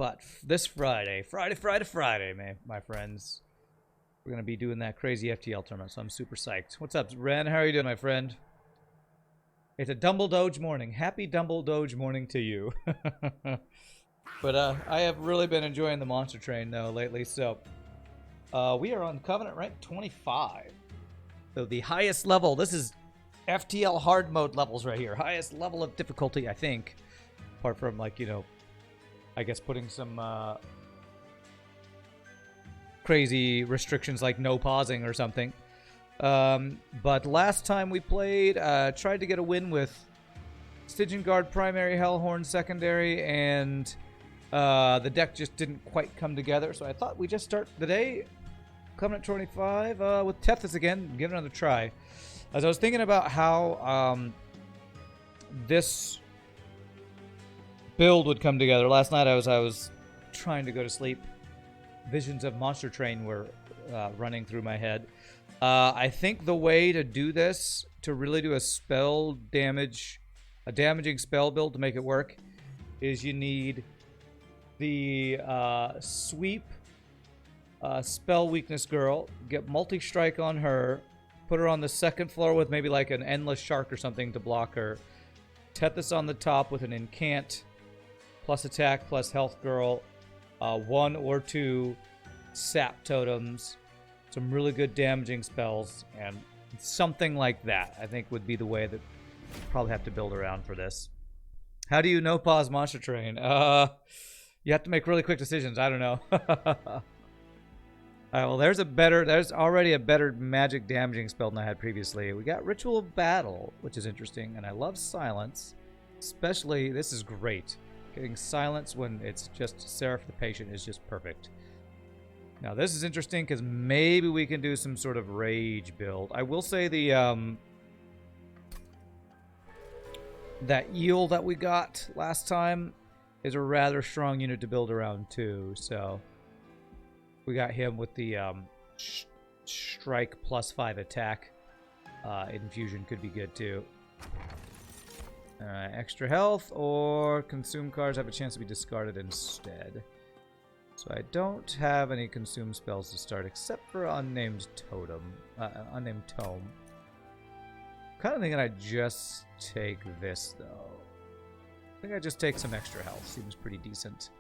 But this Friday, Friday, my friends, we're going to be doing that crazy FTL tournament, so I'm super psyched. What's up, Ren? How are you doing, my friend? It's a Dumble Doge morning. Happy Dumble Doge morning to you. But I have really been enjoying the Monster Train, though, lately, so we are on Covenant rank 25. So the highest level, this is FTL hard mode levels right here. Highest level of difficulty, I think. Apart from, like, you know, I guess putting some crazy restrictions like no pausing or something. But last time we played, tried to get a win with Stygian Guard primary, Hellhorned secondary, and the deck just didn't quite come together. So I thought we'd just start the day, Covenant 25, with Tethys again, give it another try. As I was thinking about how this build would come together, last night I was trying to go to sleep. Visions of Monster Train were running through my head. I think the way to do this, to really do a damaging spell build to make it work, is you need the sweep spell weakness girl, get multi-strike on her, put her on the second floor with maybe like an endless shark or something to block her. Tethys on the top with an incant, plus attack, plus health girl, 1 or 2 sap totems, some really good damaging spells, and something like that I think would be the way that you probably have to build around for this. How do you no pause Monster Train? You have to make really quick decisions. I don't know. Well, there's already a better magic damaging spell than I had previously. We got Ritual of Battle, which is interesting, and I love Silence. Especially, this is great. Getting Silence when it's just Seraph the Patient is just perfect. Now, this is interesting because maybe we can do some sort of Rage build. I will say the that eel that we got last time is a rather strong unit to build around too, so we got him with the strike plus 5 attack. Infusion could be good too. Extra health or consume cards have a chance to be discarded instead. So I don't have any consume spells to start except for unnamed tome. Kind of thinking I just take this though. I think I just take some extra health. Seems pretty decent.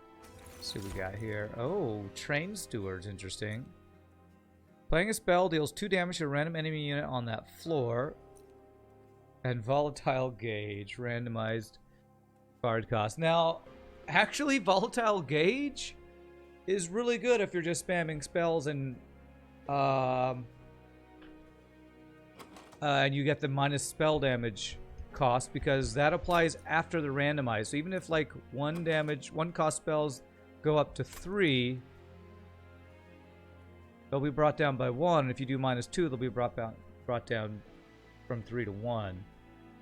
Let's see what we got here. Oh, Train Steward's interesting. Playing a spell deals 2 damage to a random enemy unit on that floor. And Volatile Gauge, randomized card cost. Now, actually, Volatile Gauge is really good if you're just spamming spells and you get the minus spell damage cost, because that applies after the randomize. So even if like one cost spells go up to 3, they'll be brought down by 1. If you do -2, they'll be brought down from 3 to 1.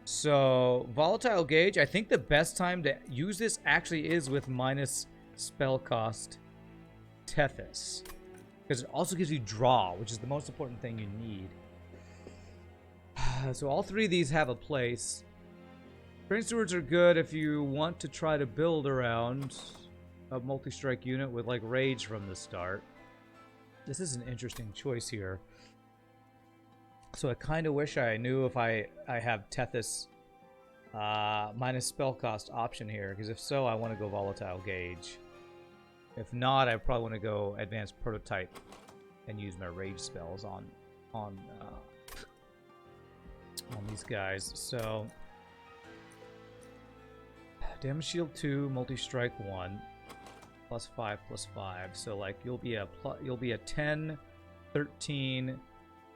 So Volatile Gauge, I think the best time to use this actually is with minus spell cost Tethys, because it also gives you draw, which is the most important thing you need. So all 3 of these have a place. Train Stewards are good if you want to try to build around a multi-strike unit with like Rage from the start. This is an interesting choice here. So I kind of wish I knew if I have Tethys minus spell cost option here, because if so, I want to go Volatile Gauge. If not, I probably want to go Advanced Prototype and use my Rage spells on these guys. So Damage Shield 2, Multi-Strike 1, plus 5, plus 5. So like you'll be a 10, 13,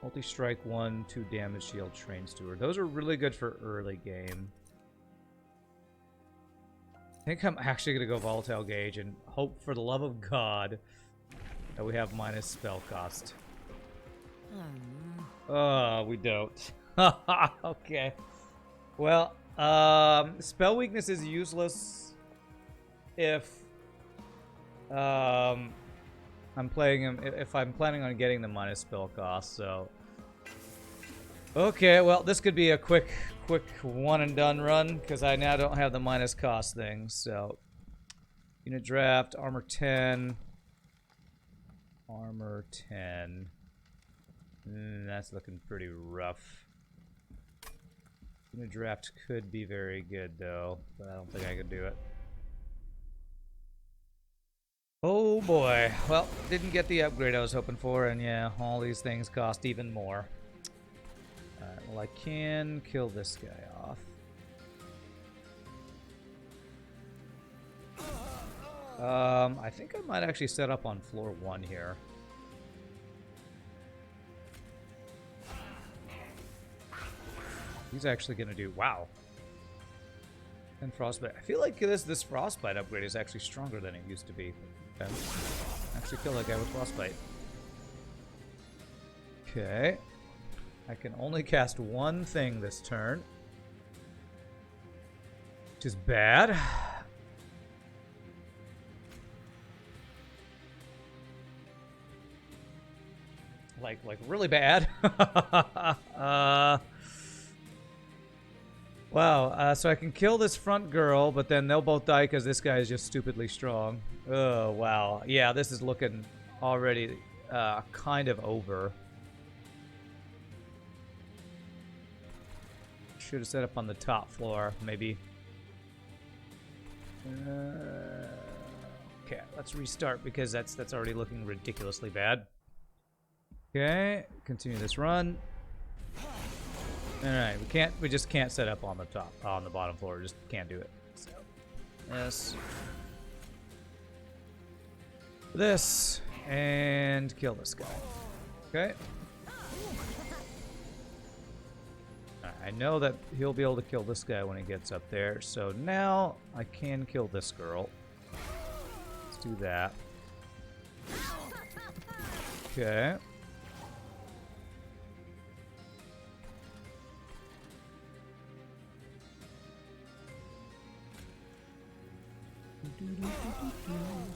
Multi-Strike 1, 2 Damage Shield, Train Steward. Those are really good for early game. I think I'm actually going to go Volatile Gauge and hope for the love of God that we have minus spell cost. We don't. Okay. Well, spell weakness is useless if I'm playing him, if I'm planning on getting the minus spell cost, so. Okay, well, this could be a quick one and done run, because I now don't have the minus cost thing, so. Unit draft, armor 10. Armor 10. That's looking pretty rough. Unit draft could be very good, though, but I don't think I could do it. Oh boy. Well, didn't get the upgrade I was hoping for, and yeah, all these things cost even more. Alright, well, I can kill this guy off. I think I might actually set up on floor 1 here. He's actually going to do... Wow. And frostbite. I feel like this frostbite upgrade is actually stronger than it used to be. Okay. Actually kill that guy with frostbite. Okay. I can only cast one thing this turn, which is bad. Like really bad. Wow, so I can kill this front girl, but then they'll both die because this guy is just stupidly strong. Oh, wow. Yeah, this is looking already kind of over. Should have set up on the top floor, maybe. Okay, let's restart because that's already looking ridiculously bad. Okay, continue this run. Alright, we just can't set up on the bottom floor, just can't do it. So, this, and kill this guy. Okay. I know that he'll be able to kill this guy when he gets up there, so now I can kill this girl. Let's do that. Okay.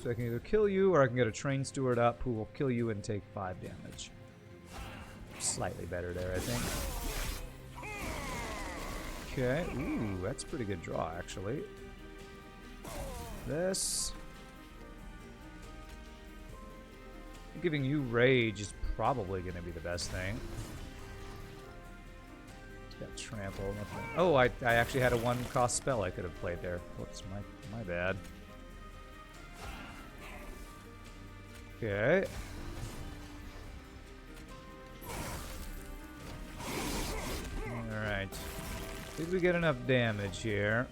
So I can either kill you, or I can get a train steward up who will kill you and take 5 damage. Slightly better there, I think. Okay. Ooh, that's a pretty good draw, actually. This. Giving you rage is probably going to be the best thing. Got trample. Nothing. Oh, I actually had a 1-cost spell I could have played there. Whoops, my bad. Okay. Alright. Did we get enough damage here?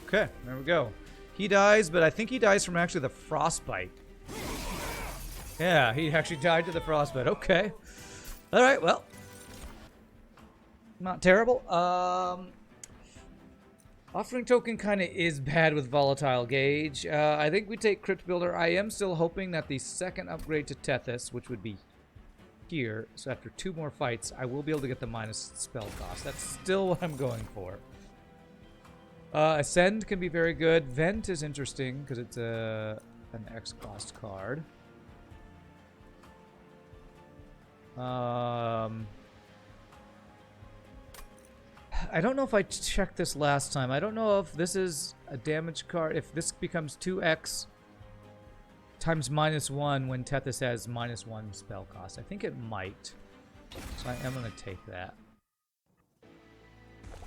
Okay, there we go. He dies, but I think he dies from actually the frostbite. Yeah, he actually died to the frostbite. Okay. Alright, well. Not terrible. Offering token kind of is bad with volatile gauge. I think we take Crypt Builder. I am still hoping that the second upgrade to Tethys, which would be here, so after 2 more fights, I will be able to get the minus spell cost. That's still what I'm going for. Ascend can be very good. Vent is interesting because it's an X cost card. I don't know if I checked this last time. I don't know if this is a damage card. If this becomes 2x times -1 when Tethys has -1 spell cost. I think it might. So I am going to take that.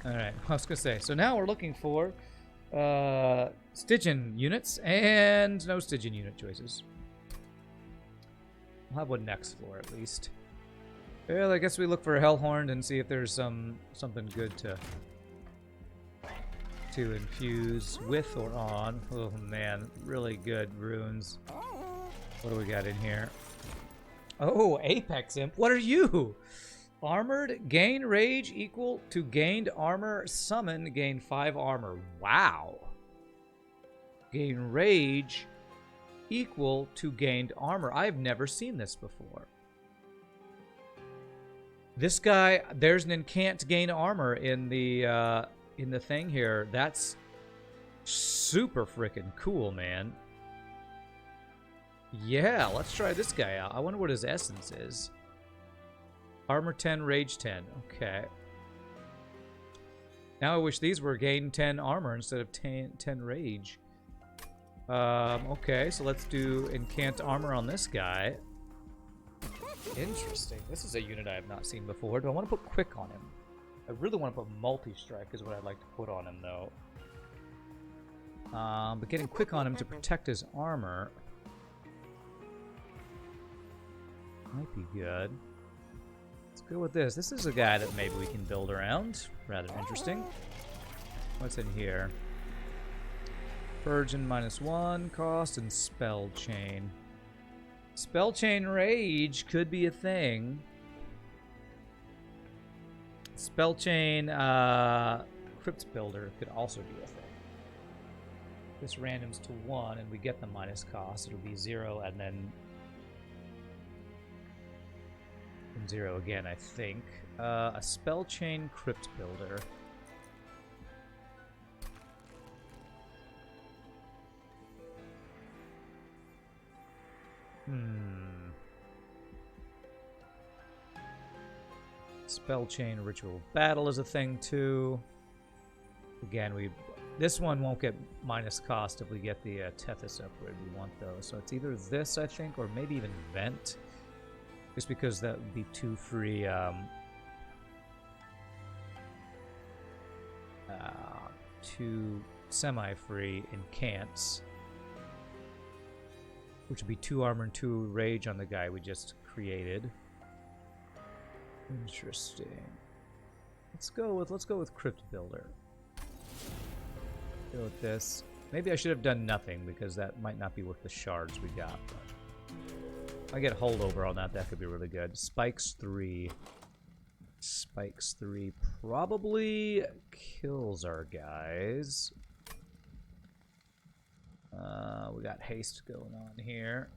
Alright, I was going to say. So now we're looking for Stygian units and no Stygian unit choices. We'll have one next floor at least. Well, I guess we look for Hellhorned and see if there's something good to infuse with or on. Oh man, really good runes. What do we got in here? Oh, Apex Imp. What are you? Armored, gain rage equal to gained armor. Summon, gain 5 armor. Wow. Gain rage equal to gained armor. I've never seen this before. This guy, there's an can't gain armor in the thing here. That's super freaking cool, man. Yeah, let's try this guy out. I wonder what his essence is. Armor 10, Rage 10. Okay. Now I wish these were gain 10 armor instead of 10 Rage. Okay, so let's do Incant Armor on this guy. Interesting. This is a unit I have not seen before. Do I want to put Quick on him? I really want to put Multi-Strike is what I'd like to put on him, though. But getting Quick on him to protect his armor might be good. Let's go with this. This is a guy that maybe we can build around. Rather interesting. What's in here? Purge and -1 cost and Spell Chain. Spell Chain Rage could be a thing. Spell Chain Crypt Builder could also be a thing. This randoms to 1 and we get the minus cost. It'll be 0 and then 0 again, I think. A Spell Chain Crypt Builder. Spell Chain Ritual Battle is a thing too. Again, this one won't get minus cost if we get the Tethys upgrade we want though. So it's either this, I think, or maybe even Vent. Just because that would be 2 free 2 semi-free incants. Which would be 2 armor and 2 rage on the guy we just created. Interesting. Let's go with Crypt Builder. Go with this. Maybe I should have done nothing because that might not be worth the shards we got. But if I get holdover on that, that could be really good. Spikes 3. Spikes 3 probably kills our guys. We got haste going on here.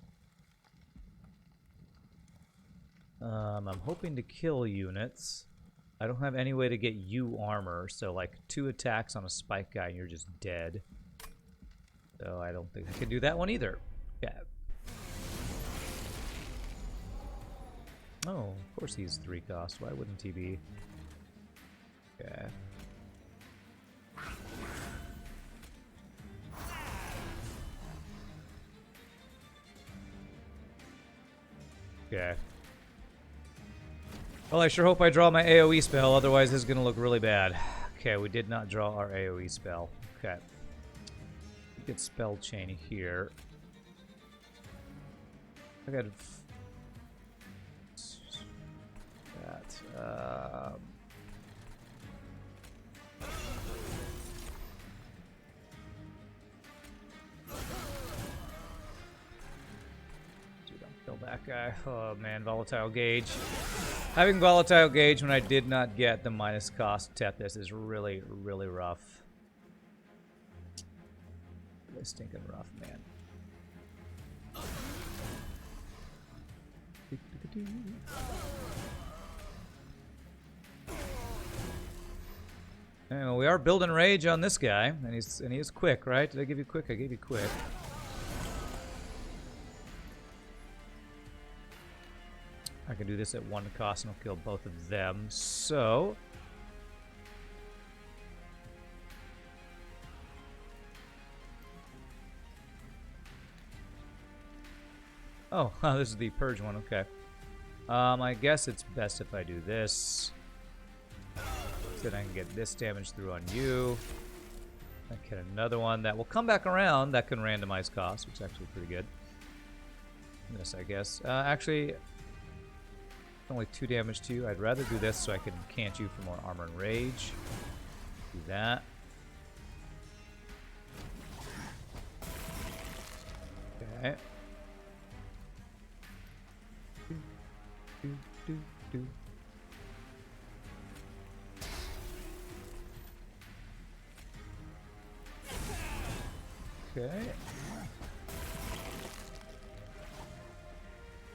I'm hoping to kill units. I don't have any way to get you armor, so like 2 attacks on a spike guy and you're just dead. So I don't think I can do that one either. Yeah. Oh, of course he's 3 cost. Why wouldn't he be? Okay. Okay. Well, I sure hope I draw my AoE spell, otherwise this is going to look really bad. Okay, we did not draw our AoE spell. Okay. Get Spell Chain here. I got that. Kill that guy. Oh man, Volatile Gauge. Having Volatile Gauge when I did not get the minus cost Tethys is really, really rough. Really stinking rough, man. Anyway, we are building rage on this guy, and he is quick, right? Did I give you quick? I gave you quick. I can do this at 1 cost and I'll kill both of them. So oh, this is the purge one. Okay. I guess it's best if I do this. So then I can get this damage through on you. I get another one that will come back around that can randomize cost, which is actually pretty good. This, I guess. Actually, only 2 damage to you. I'd rather do this so I can cant you for more armor and rage. Do that. Okay. Do. Okay.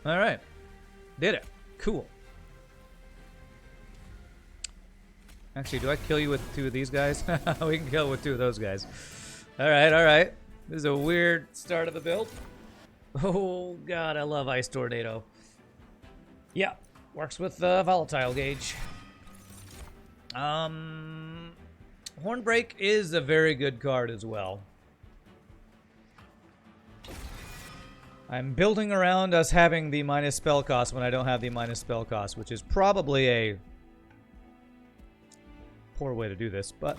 All right. Did it. Cool. Actually, do I kill you with 2 of these guys? We can kill with 2 of those guys. Alright, alright. This is a weird start of the build. Oh god, I love Ice Tornado. Yeah, works with the volatile gauge. Hornbreak is a very good card as well. I'm building around us having the minus spell cost when I don't have the minus spell cost, which is probably a poor way to do this, but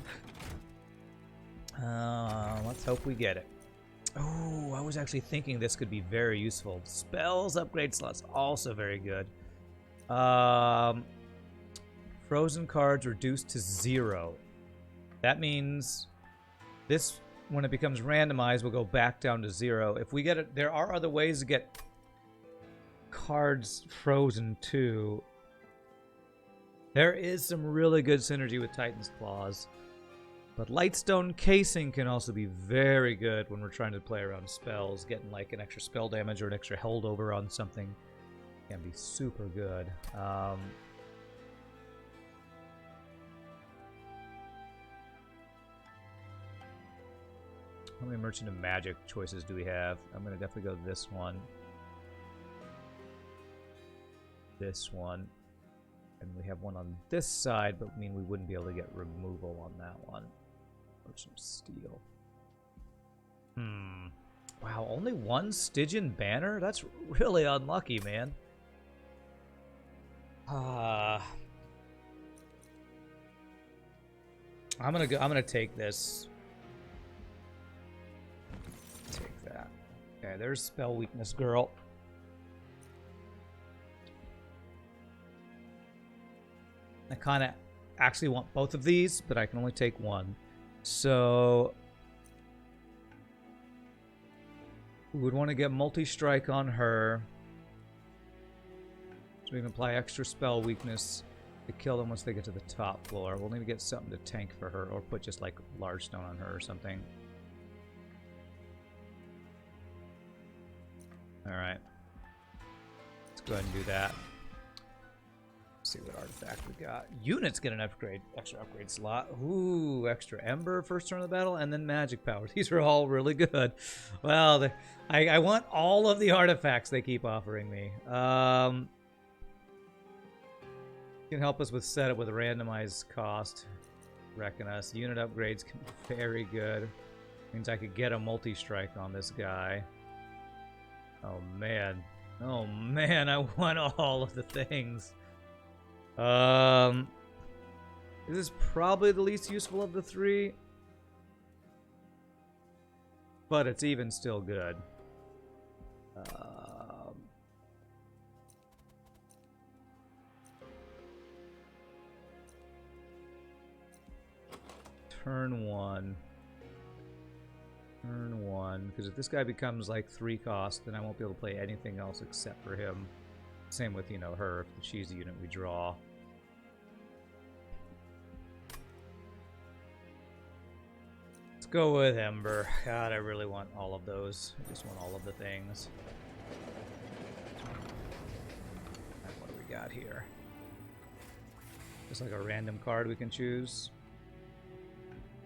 let's hope we get it. Oh, I was actually thinking this could be very useful. Spells upgrade slots, also very good. Frozen cards reduced to 0. That means this, when it becomes randomized, will go back down to 0. If we get it, there are other ways to get cards frozen too. There is some really good synergy with Titan's Claws. But Lightstone Casing can also be very good when we're trying to play around spells. Getting like an extra spell damage or an extra holdover on something can be super good. How many Merchant of Magic choices do we have? I'm going to definitely go this one. This one. And we have one on this side, but I mean we wouldn't be able to get removal on that one. Merchant of Steel. Wow, only one Stygian banner? That's really unlucky, man. I'm gonna take this. Take that. Okay, there's Spell Weakness Girl. I kind of actually want both of these, but I can only take one. So we would want to get multi-strike on her, so we can apply extra spell weakness to kill them once they get to the top floor. We'll need to get something to tank for her, or put just like large stone on her or something. Alright. Let's go ahead and do that. See what artifact we got. Units get an extra upgrade slot. Ooh, extra Ember first turn of the battle, and then Magic Power. These are all really good. Well, I want all of the artifacts they keep offering me. Can help us with setup with a randomized cost. Reckon us. Unit upgrades can be very good. Means I could get a multi-strike on this guy. Oh man. Oh man, I want all of the things. This is probably the least useful of the three, but it's even still good. Turn one, because if this guy becomes like 3 cost, then I won't be able to play anything else except for him. Same with, you know, her, if she's the unit we draw. Let's go with Ember. God, I really want all of those. I just want all of the things. Right, what do we got here? Just like a random card we can choose.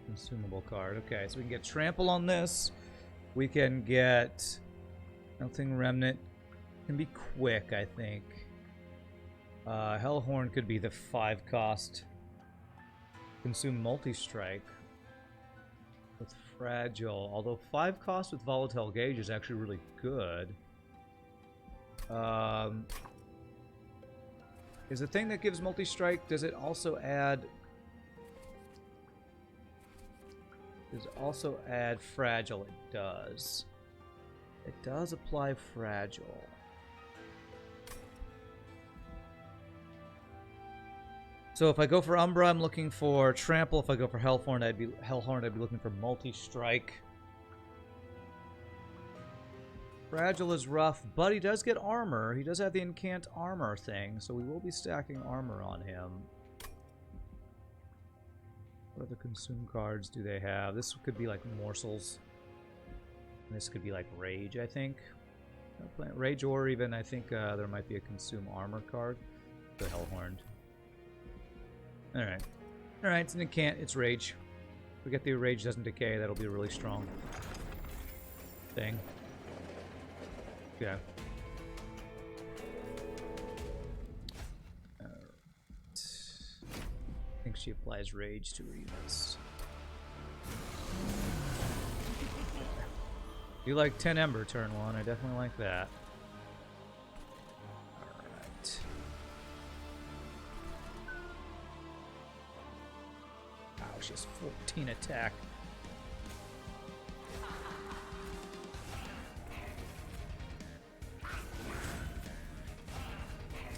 Consumable card. Okay, so we can get Trample on this. We can get Melting Remnant. Can be quick, I think. Hellhorned could be the 5 cost. Consume multi-strike with Fragile. Although 5 cost with Volatile Gauge is actually really good. Is the thing that gives multi-strike, does it also add... Does it also add Fragile? It does. It does apply Fragile. So if I go for Umbra, I'm looking for Trample. If I go for Hellhorned, I'd be looking for Multi-Strike. Fragile is rough, but he does get armor. He does have the Incant Armor thing, so we will be stacking armor on him. What other consume cards do they have? This could be like Morsels. And this could be like Rage, I think. Rage, or even I think there might be a consume armor card. The Hellhorned. Alright. Alright, it's an incant, it's Rage. If we get the Rage doesn't decay, that'll be a really strong thing. Yeah. I think she applies rage to her units. You like 10 Ember turn 1, I definitely like that. Alright. Wow, she has 14 attack.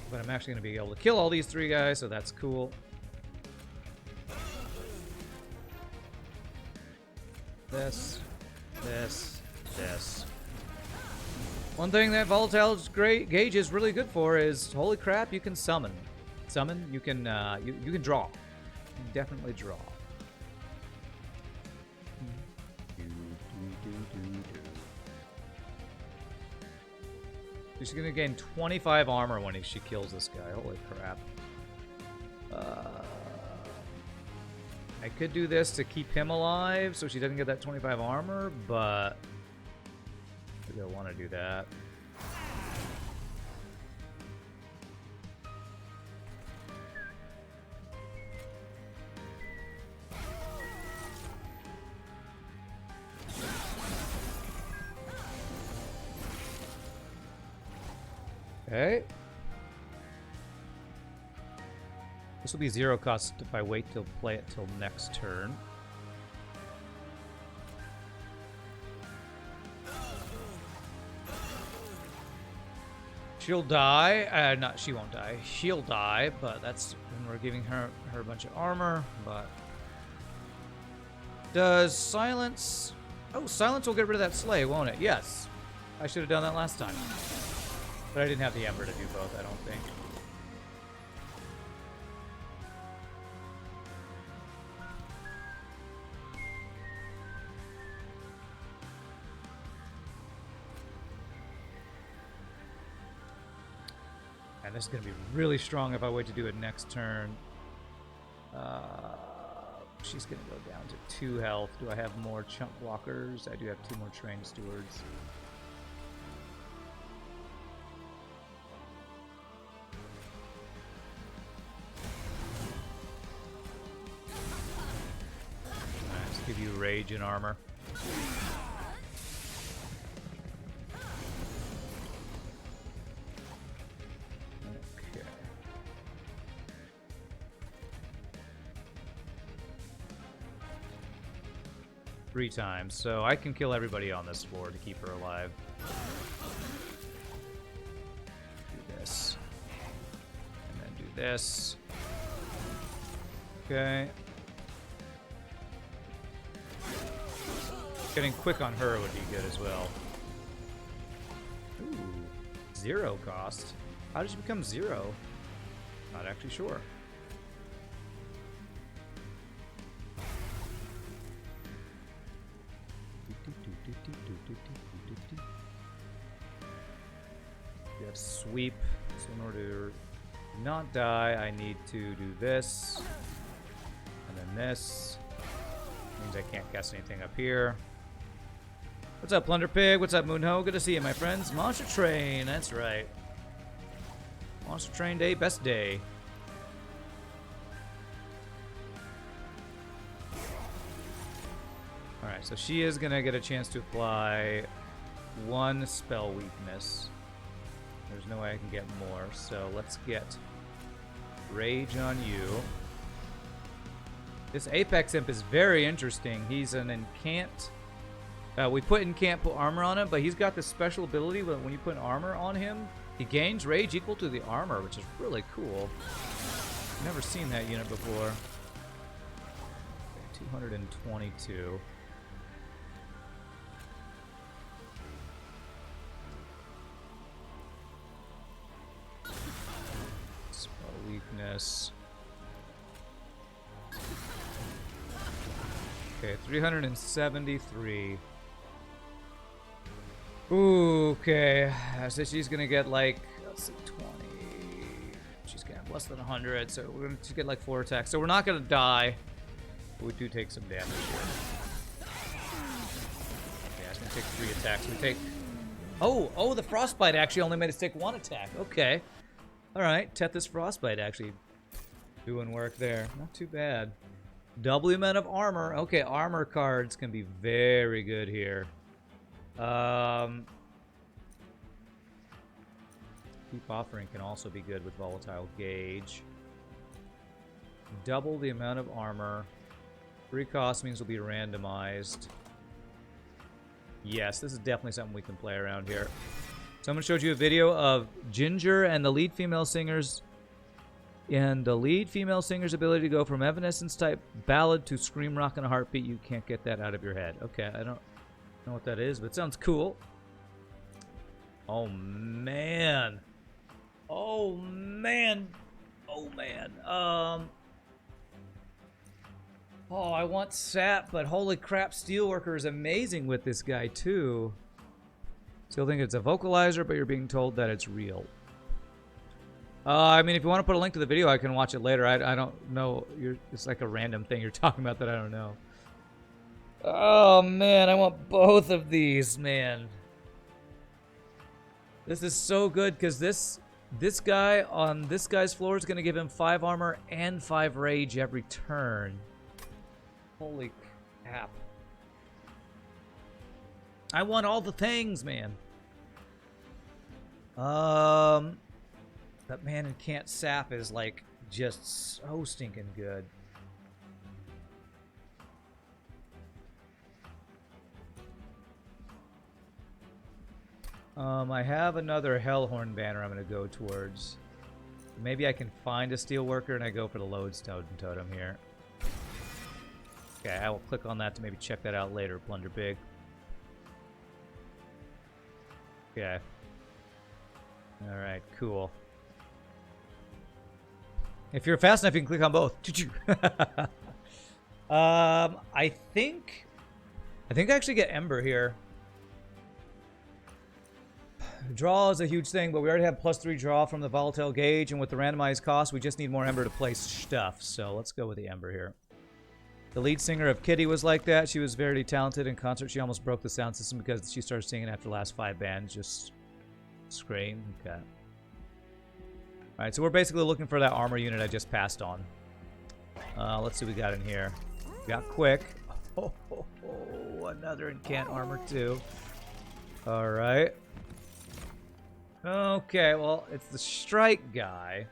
But I'm actually going to be able to kill all these 3 guys, so that's cool. This. One thing that Volatile Gauge is really good for is, holy crap, you can summon. You can draw. You can definitely draw. She's gonna gain 25 armor when she kills this guy. Holy crap. I could do this to keep him alive so she doesn't get that 25 armor, but I don't want to do that. Okay. This will be 0 cost if I wait to play it till next turn. She'll die. Not she won't die. She'll die, but that's when we're giving her a bunch of armor. But does silence? Oh, silence will get rid of that slay, won't it? Yes. I should have done that last time, but I didn't have the ember to do both. I don't think. And this is going to be really strong if I wait to do it next turn. She's going to go down to 2 health. Do I have more chump blockers? I do have 2 more trained stewards. Let's give you rage and armor. Okay. 3 times, so I can kill everybody on this floor to keep her alive. Do this. And then do this. Okay. Getting quick on her would be good as well. Ooh, 0 cost. How did she become 0? Not actually sure. We have sweep, so in order to not die, I need to do this, and then this. Means I can't cast anything up here. What's up, Plunder Pig? What's up, Moonho? Good to see you, my friends. Monster Train, that's right. Monster Train Day, best day. Alright, so she is going to get a chance to apply 1 spell weakness. There's no way I can get more, so let's get Rage on you. This Apex Imp is very interesting. He's an incant. We put incant, put armor on him, but he's got this special ability where when you put armor on him, he gains rage equal to the armor, which is really cool. I've never seen that unit before. Okay, 222. Spell weakness. Okay, 373. Ooh, okay. So she's gonna get like, let's see, 20. She's gonna have less than 100, so we're gonna get like 4 attacks. So we're not gonna die. But we do take some damage here. Yeah, it's gonna take 3 attacks. We take Oh, the Frostbite actually only made us take 1 attack. Okay. Alright, Tethys Frostbite actually doing work there. Not too bad. Double the amount of armor. Okay, armor cards can be very good here. Keep Offering can also be good with Volatile Gauge. Double the amount of armor. 3 cost means will be randomized. Yes, this is definitely something we can play around here. Someone showed you a video of Ginger and the lead female singers. And the lead female singer's ability to go from Evanescence type ballad to Scream Rock in a Heartbeat. You can't get that out of your head. Okay, I don't know what that is, but it sounds cool. Oh, man. Oh, man. Oh, man. Oh, I want Sap, but holy crap, Steelworker is amazing with this guy, too. Still think it's a vocalizer, but you're being told that it's real. I mean, if you want to put a link to the video, I can watch it later. I don't know. It's like a random thing you're talking about that I don't know. Oh, man, I want both of these, man. This is so good, because this guy on this guy's floor is going to give him 5 armor and 5 rage every turn. Holy crap. I want all the things, man. But man, and Can't Sap is like just so stinking good. I have another Hellhorned banner I'm going to go towards. Maybe I can find a Steelworker and I go for the Lodestone Totem here. Okay, I will click on that to maybe check that out later. Plunder Big. Okay. Alright, cool. If you're fast enough, you can click on both. I think I actually get Ember here. Draw is a huge thing, but we already have +3 draw from the Volatile Gauge, and with the randomized cost, we just need more Ember to play stuff. So let's go with the Ember here. The lead singer of Kitty was like that. She was very talented in concert. She almost broke the sound system because she started singing after the last 5 bands. Just scream. Okay. Alright, so we're basically looking for that armor unit I just passed on. Let's see what we got in here. We got Quick. Oh, another Incant armor too. Alright. Okay, well, it's the Strike guy.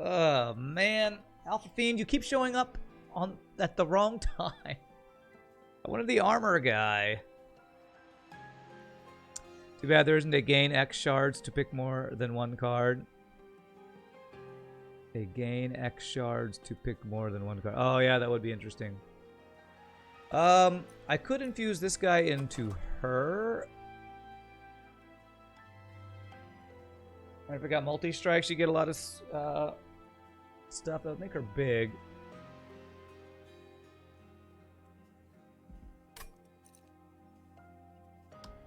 Oh, man. Alpha Fiend, you keep showing up at the wrong time. I wanted the armor guy. Too bad there isn't a gain X shards to pick more than 1 card. A gain X shards to pick more than 1 card. Oh, yeah, that would be interesting. I could infuse this guy into her. If I got multi-strikes, you get a lot of stuff that would make her big.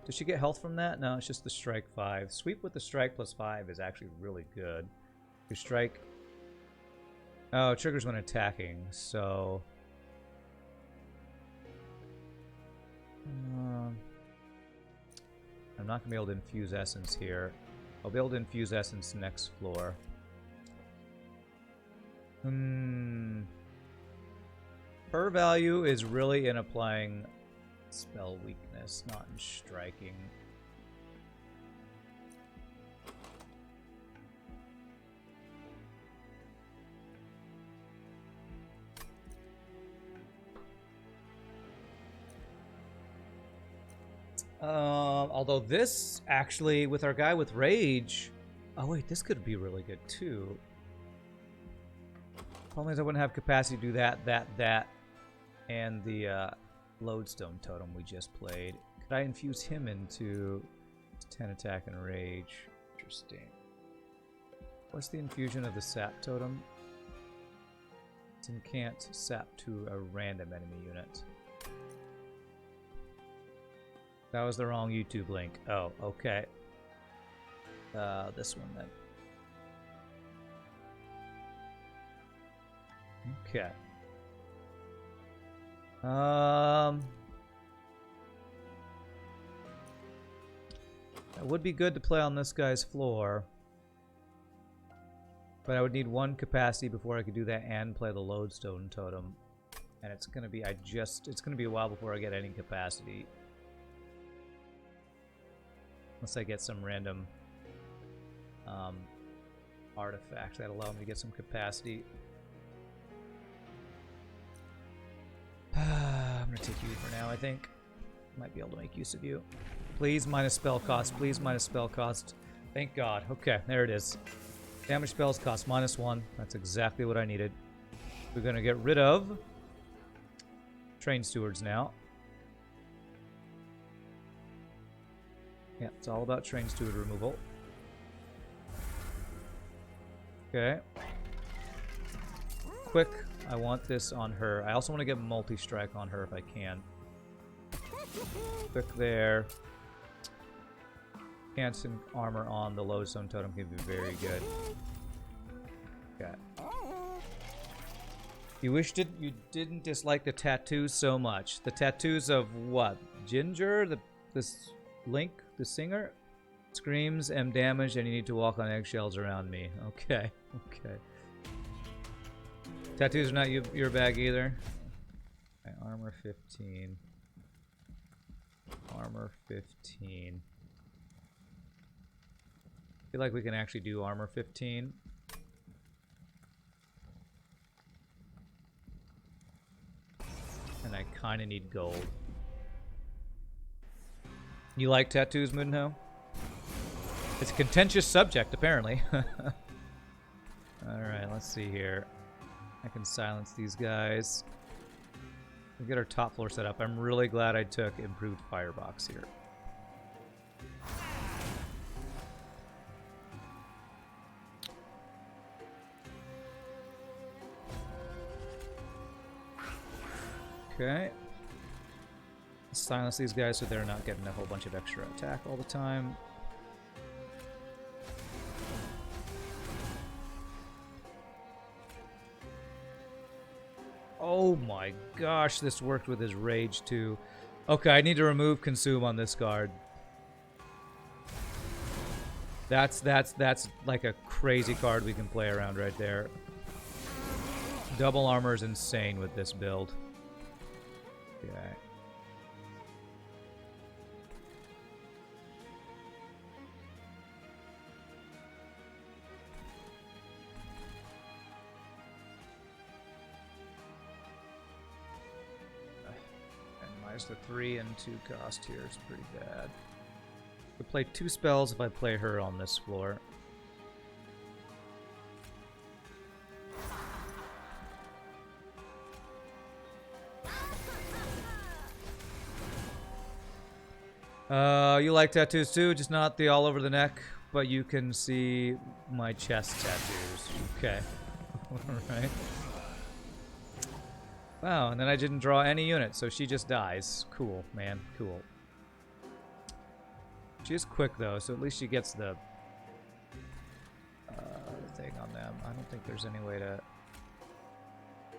Does she get health from that? No, it's just the strike 5. Sweep with the strike +5 is actually really good. Your strike... Oh, it triggers when attacking, so... I'm not going to be able to infuse Essence here. I'll be able to infuse Essence next floor. Her value is really in applying spell weakness, not in striking. Although this, actually, with our guy with Rage... Oh, wait, this could be really good, too. Problem is I wouldn't have capacity to do that, and the Lodestone Totem we just played. Could I infuse him into 10 attack and Rage? Interesting. What's the infusion of the Sap Totem? It's Incant Sap to a random enemy unit. That was the wrong YouTube link. Oh, okay. This one then. Okay. It would be good to play on this guy's floor. But I would need 1 capacity before I could do that and play the lodestone totem. And it's gonna be it's gonna be a while before I get any capacity. Unless I get some random artifact that allow me to get some capacity. I'm gonna take you for now, I think. Might be able to make use of you. Please minus spell cost. Please minus spell cost. Thank God. Okay, there it is. Damage spells cost -1. That's exactly what I needed. We're gonna get rid of Train Stewards now. Yeah, it's all about Train Steward removal. Okay. Quick, I want this on her. I also want to get multi-strike on her if I can. Quick there. Canson armor on the lodestone totem can be very good. Okay. You wished you didn't dislike the tattoos so much. The tattoos of what? Ginger? This Link, the singer? Screams, am damaged, and you need to walk on eggshells around me. Okay, okay. Tattoos are not your bag either. Okay, armor 15. Armor 15. I feel like we can actually do armor 15. And I kind of need gold. You like tattoos, Moonho? It's a contentious subject, apparently. Alright, let's see here. I can silence these guys. We'll get our top floor set up. I'm really glad I took improved firebox here. Okay. Silence these guys so they're not getting a whole bunch of extra attack all the time. Oh my gosh, this worked with his rage too. Okay, I need to remove consume on this guard. That's like a crazy card we can play around right there. Double armor is insane with this build. Okay. The 3 and 2 cost here is pretty bad. I could play 2 spells if I play her on this floor. You like tattoos too, just not the all over the neck, but you can see my chest tattoos. Okay. Alright. Wow, and then I didn't draw any unit, so she just dies. Cool, man, cool. She is quick, though, so at least she gets the thing on them. I don't think there's any way to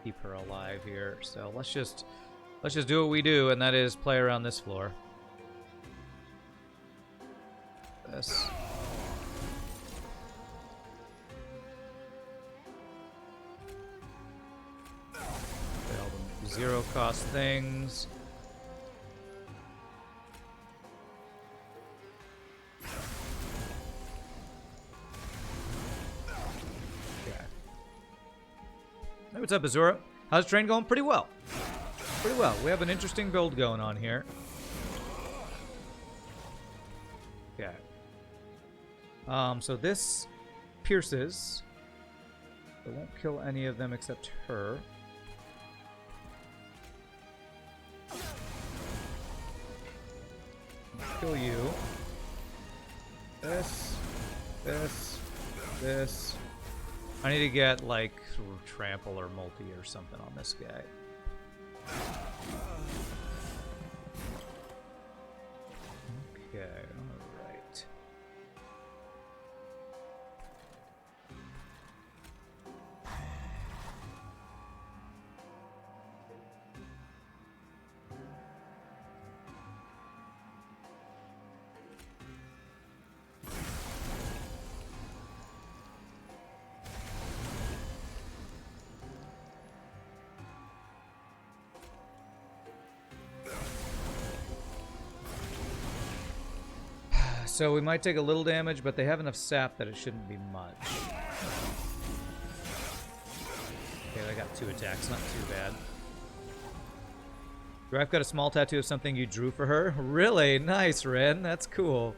keep her alive here, so let's just do what we do, and that is play around this floor. This. Zero cost things. Okay. Hey, what's up, Azura? How's the train going? Pretty well. Pretty well. We have an interesting build going on here. Okay. So this pierces. It won't kill any of them except her. Kill you. This. I need to get, like, trample or multi or something on this guy. Okay, alright. so we might take a little damage, but they have enough sap that it shouldn't be much. Okay, I got 2 attacks, not too bad. I've got a small tattoo of something you drew for her. Really? Nice, Ren. That's cool.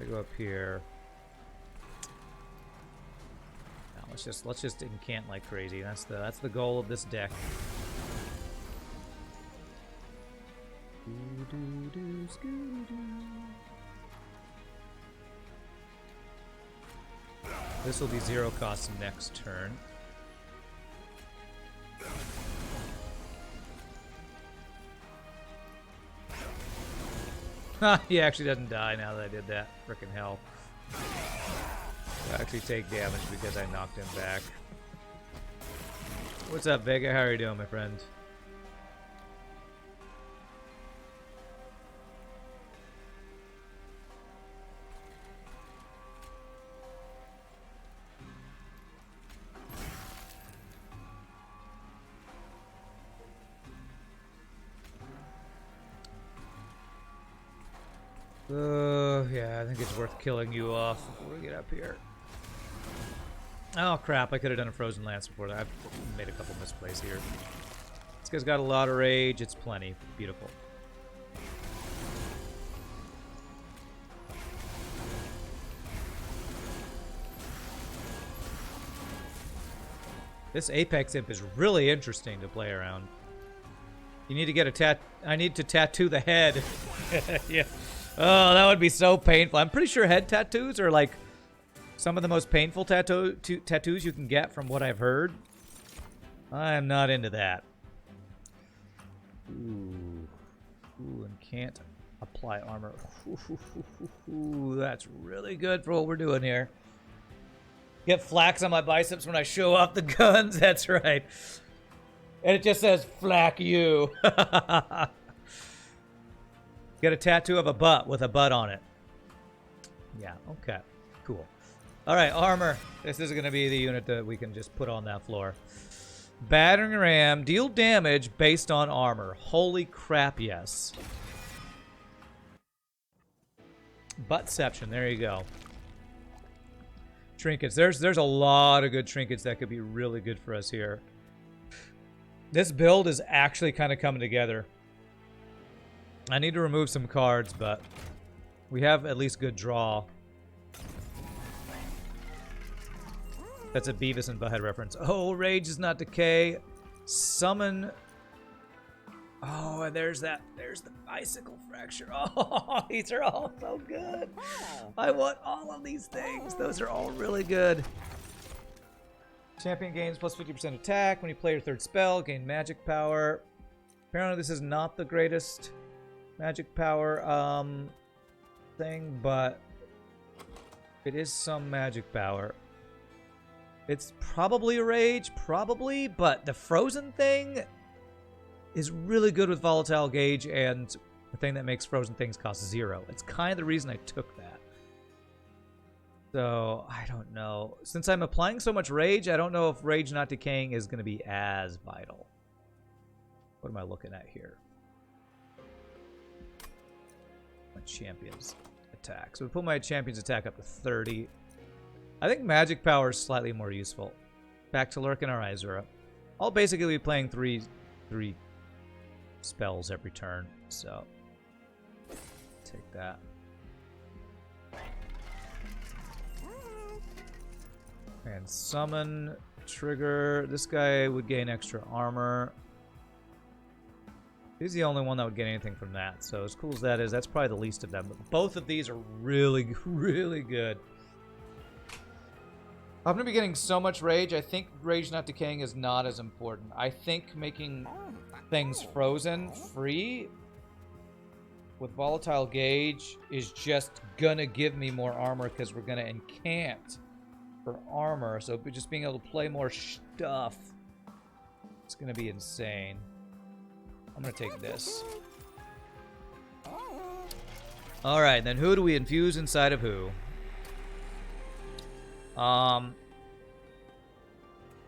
I go up here. Now, let's just incant like crazy. That's the goal of this deck. This will be 0 cost next turn. He actually doesn't die now that I did that. Frickin' hell. I actually take damage because I knocked him back. What's up, Vega? How are you doing, my friend? Yeah, I think it's worth killing you off before we get up here. Oh, crap. I could have done a Frozen Lance before that. I've made a couple misplays here. This guy's got a lot of rage. It's plenty. Beautiful. This Apex Imp is really interesting to play around. You need to get a I need to tattoo the head. Yeah. Oh, that would be so painful. I'm pretty sure head tattoos are like some of the most painful tattoos you can get from what I've heard. I am not into that. Ooh, and can't apply armor. Ooh, that's really good for what we're doing here. Get flax on my biceps when I show off the guns. That's right. And it just says, flack you. Get a tattoo of a butt with a butt on it. Yeah, okay. Cool. All right, armor. This is going to be the unit that we can just put on that floor. Battering ram. Deal damage based on armor. Holy crap, yes. Buttception. There you go. Trinkets. There's a lot of good trinkets that could be really good for us here. This build is actually kind of coming together. I need to remove some cards, but we have at least good draw. That's a Beavis and Butthead reference. Oh, Rage is not decay. Summon. Oh, and there's that. There's the Bicycle Fracture. Oh, these are all so good. I want all of these things. Those are all really good. Champion gains plus 50% attack. When you play your 3rd spell, gain magic power. Apparently this is not the greatest magic power thing, but it is some magic power. It's probably a rage, probably, but the frozen thing is really good with volatile gauge and the thing that makes frozen things cost 0. It's kind of the reason I took that. So, I don't know. Since I'm applying so much rage, I don't know if rage not decaying is going to be as vital. What am I looking at here? My champion's attack. So we put my champion's attack up to 30. I think magic power is slightly more useful. Back to Lurk and our Izura. I'll basically be playing three spells every turn, so take that. And summon, trigger. This guy would gain extra armor. He's the only one that would get anything from that. So as cool as that is, that's probably the least of them. But both of these are really, really good. I'm going to be getting so much rage. I think rage not decaying is not as important. I think making things frozen free with volatile gauge is just going to give me more armor because we're going to incant for armor. So just being able to play more stuff, it's going to be insane. I'm going to take this. Alright, then who do we infuse inside of who?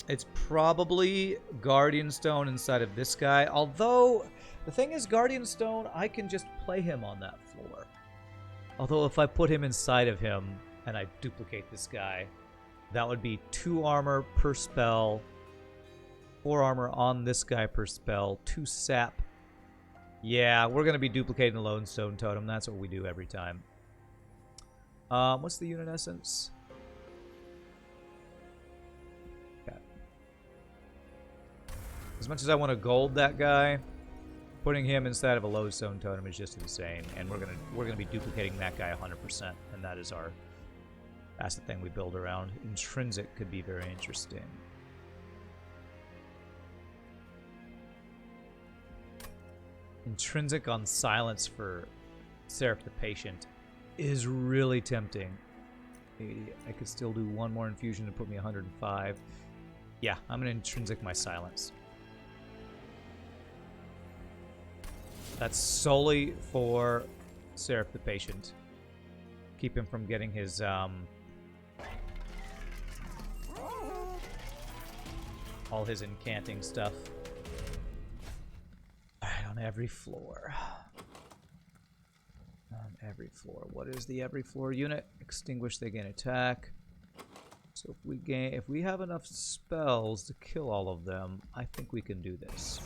It's probably Guardian Stone inside of this guy. Although, The thing is, Guardian Stone, I can just play him on that floor. Although if I put him inside of him and I duplicate this guy, that would be 2 armor per spell, 4 armor on this guy per spell, 2 sap. Yeah, we're going to be duplicating the Lone Stone Totem. That's what we do every time. What's the unit essence? Okay. As much as I want to gold that guy, putting him inside of a Lodestone Totem is just insane, and we're gonna be duplicating that guy 100%, and that's the thing we build around. Intrinsic could be very interesting. Intrinsic on silence for Seraph the Patient is really tempting. Maybe I could still do 1 more infusion to put me 105. Yeah, I'm gonna intrinsic my silence. That's solely for Seraph the Patient. Keep him from getting his all his incanting stuff. Alright, on every floor. On every floor. What is the every floor unit? Extinguish, they gain attack. So if we have enough spells to kill all of them, I think we can do this.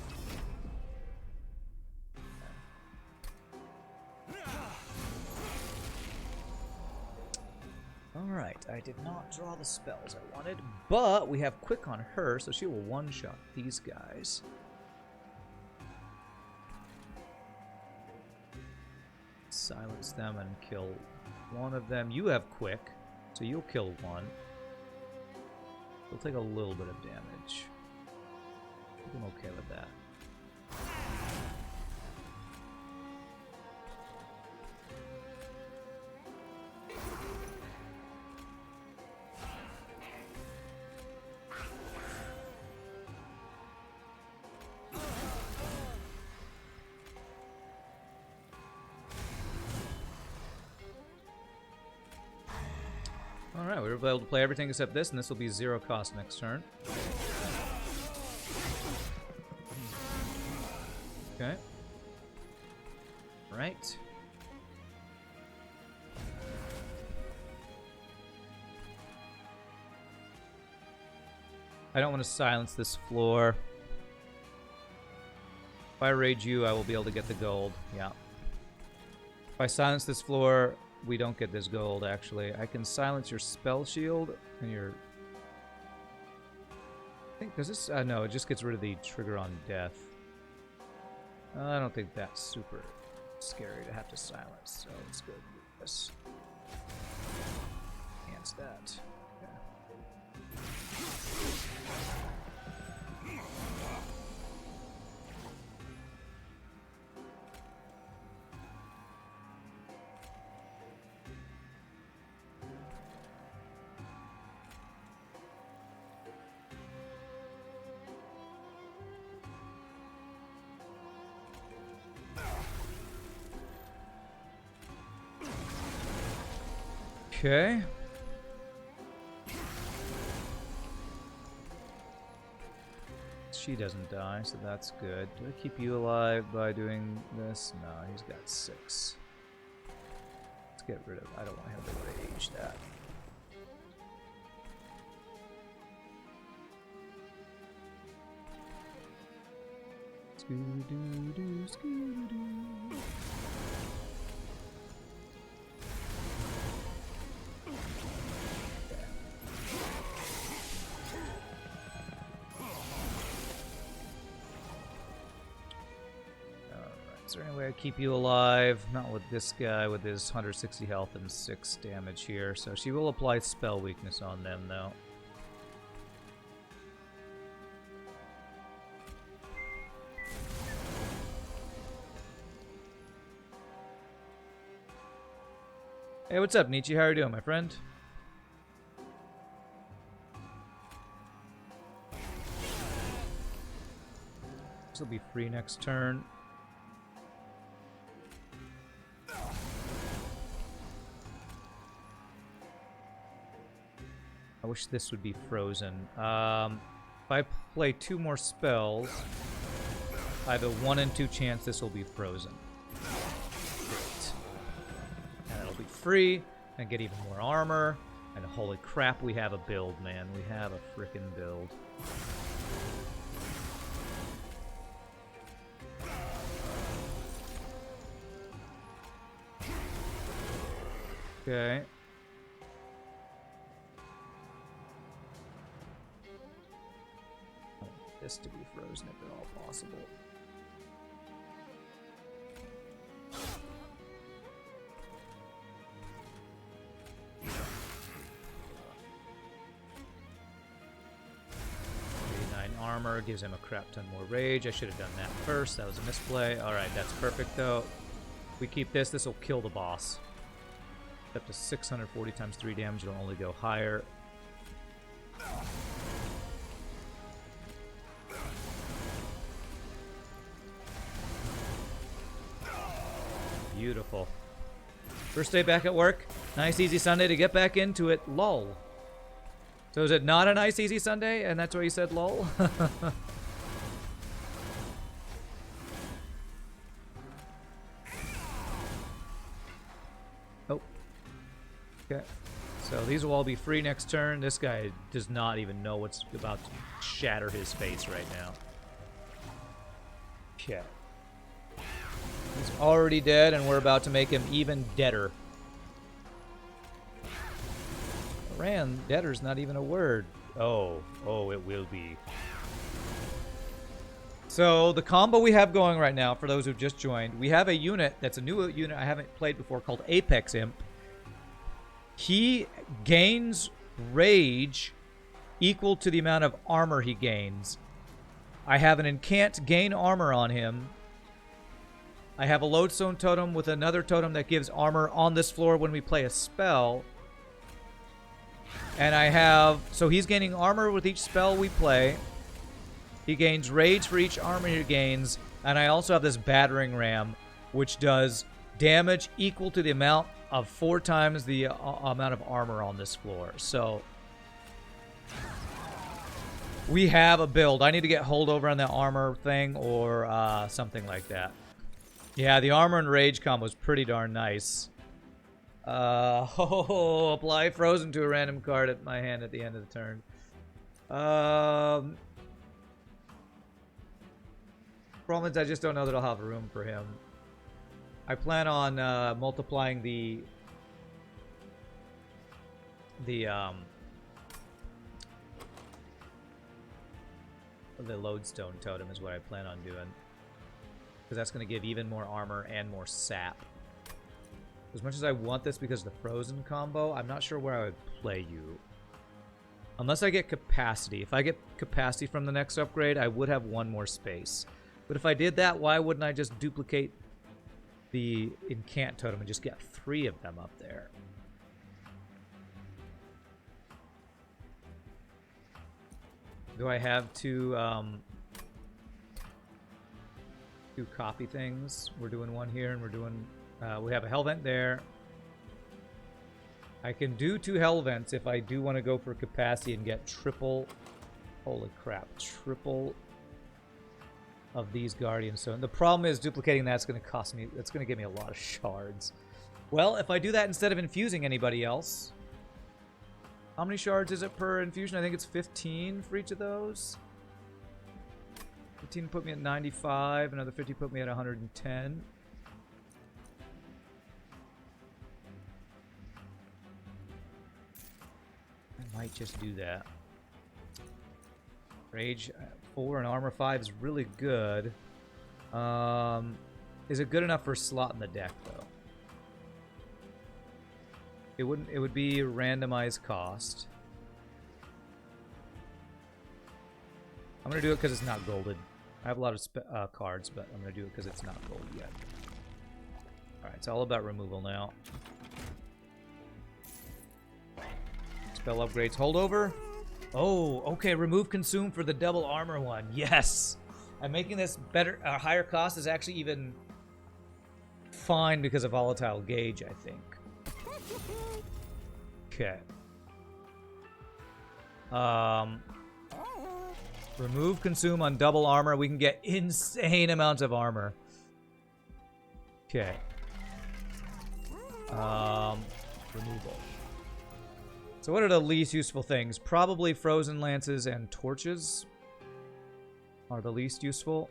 Alright, I did not draw the spells I wanted, but we have Quick on her, so she will one-shot these guys. Silence them and kill one of them. You have Quick, so you'll kill one. You'll take a little bit of damage. I'm okay with that. Alright, we were able to play everything except this, and this will be 0 cost next turn. Okay. Right. I don't want to silence this floor. If I rage you, I will be able to get the gold. Yeah. If I silence this floor, we don't get this gold, actually. I can silence your spell shield and your... I think, does this... no, it just gets rid of the trigger on death. I don't think that's super scary to have to silence, so let's go do this. Enhance that. Okay. She doesn't die, so that's good. Do I keep you alive by doing this? No, he's got 6. Let's get rid of... I don't want him to rage that. Scoo-doo-doo, scoo-doo-doo. Is there any way I keep you alive? Not with this guy with his 160 health and 6 damage here. So she will apply spell weakness on them, though. Hey, what's up, Nietzsche? How are you doing, my friend? This will be free next turn. I wish this would be frozen. If I play 2 more spells, I have a 1 in 2 chance this will be frozen. Great. And it'll be free, and get even more armor. And holy crap, we have a build, man. We have a frickin' build. Okay. I want this to be frozen if at all possible. Armor gives him a crap ton more rage. I should have done that first. That was a misplay. Alright, that's perfect though. If we keep this, this will kill the boss. Up to 640 times 3 damage. It'll only go higher. Beautiful. First day back at work. Nice easy Sunday to get back into it. Lol. So is it not a nice, easy Sunday? And that's why you said lol? Oh. Okay. So these will all be free next turn. This guy does not even know what's about to shatter his face right now. Okay. He's already dead, and we're about to make him even deader. Ran, deader's not even a word. Oh, it will be. So the combo we have going right now, for those who've just joined, we have a unit that's a new unit I haven't played before called Apex Imp. He gains rage equal to the amount of armor he gains. I have an incant gain armor on him. I have a lodestone totem with another totem that gives armor on this floor when we play a spell. And I have... So he's gaining armor with each spell we play. He gains rage for each armor he gains. And I also have this battering ram, which does damage equal to the amount of 4 times the amount of armor on this floor. So we have a build. I need to get holdover on that armor thing or something like that. Yeah, the armor and rage combo is pretty darn nice. Apply frozen to a random card at my hand at the end of the turn. Problem is I just don't know that I'll have room for him. I plan on multiplying the lodestone totem is what I plan on doing. Because that's going to give even more armor and more sap. As much as I want this because of the frozen combo, I'm not sure where I would play you. Unless I get capacity. If I get capacity from the next upgrade, I would have 1 more space. But if I did that, why wouldn't I just duplicate the incant totem and just get 3 of them up there? Do I have to copy things? We're doing 1 here and we're doing... we have a hell vent there. I can do 2 hell vents if I do want to go for capacity and get triple... Holy crap. Triple of these guardians. So the problem is duplicating that's going to cost me... That's going to give me a lot of shards. Well, if I do that instead of infusing anybody else... How many shards is it per infusion? I think it's 15 for each of those. 15 put me at 95. Another 50 put me at 110. I might just do that. Rage 4 and armor 5 is really good. Is it good enough for a slot in the deck though? It wouldn't. It would be randomized cost. I'm gonna do it because it's not golded. I have a lot of cards, but I'm gonna do it because it's not gold yet. All right, it's all about removal now. Spell upgrades, holdover. Oh, okay. Remove consume for the double armor one. Yes, I'm making this better. Higher cost is actually even fine because of volatile gauge, I think. Okay. Remove consume on double armor. We can get insane amounts of armor. Okay. Removal. So what are the least useful things? Probably frozen lances and torches are the least useful.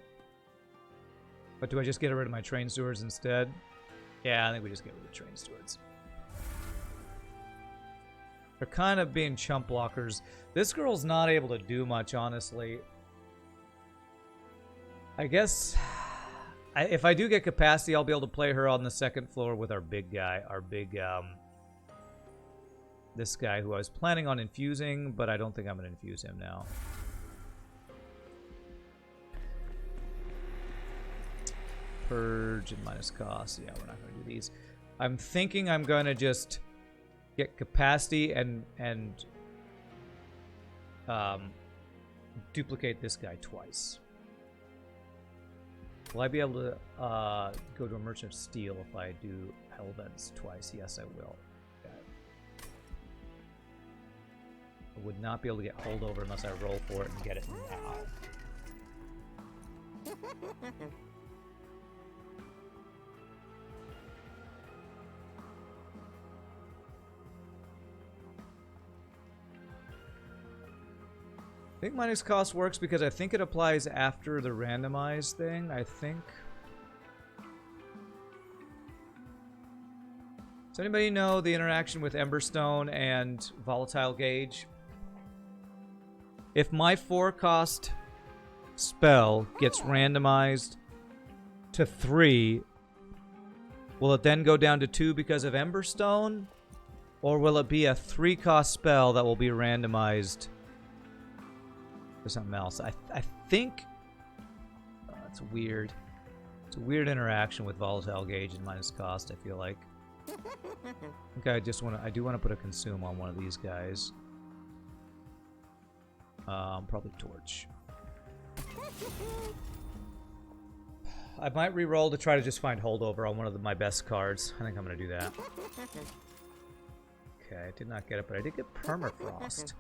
But do I just get rid of my train stewards instead? Yeah, I think we just get rid of the train stewards. They're kind of being chump blockers. This girl's not able to do much, honestly. I guess if I do get capacity, I'll be able to play her on the second floor with our big guy. Our big, this guy who I was planning on infusing, but I don't think I'm going to infuse him now. Purge and minus cost. Yeah, we're not going to do these. I'm thinking I'm going to just get capacity and duplicate this guy twice. Will I be able to go to a Merchant of Steel if I do Hellvents twice? Yes, I will. Okay. I would not be able to get holdover unless I roll for it and get it now. I think minus cost works because I think it applies after the randomized thing, I think. Does anybody know the interaction with Emberstone and Volatile Gauge? If my 4-cost spell gets randomized to 3, will it then go down to 2 because of Emberstone? Or will it be a 3-cost spell that will be randomized or something else? I think it's weird. It's a weird interaction with Volatile Gauge and minus cost, I feel like. Okay, I do want to put a consume on one of these guys. Probably Torch. I might re-roll to try to just find holdover on one of my best cards. I think I'm gonna do that. Okay, I did not get it, but I did get Permafrost.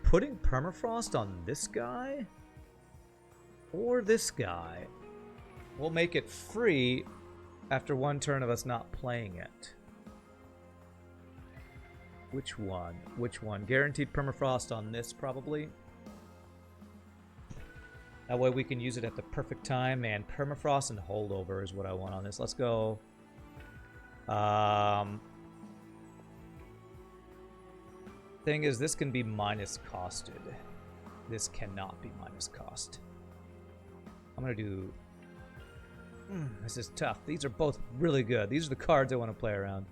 Putting Permafrost on this guy or this guy will make it free after one turn of us not playing it. Which one? Which one? Guaranteed Permafrost on this, probably. That way we can use it at the perfect time. Man, Permafrost and holdover is what I want on this. Let's go. Thing is, this can be minus costed. This cannot be minus cost. I'm gonna do... this is tough. These are both really good. These are the cards I want to play around.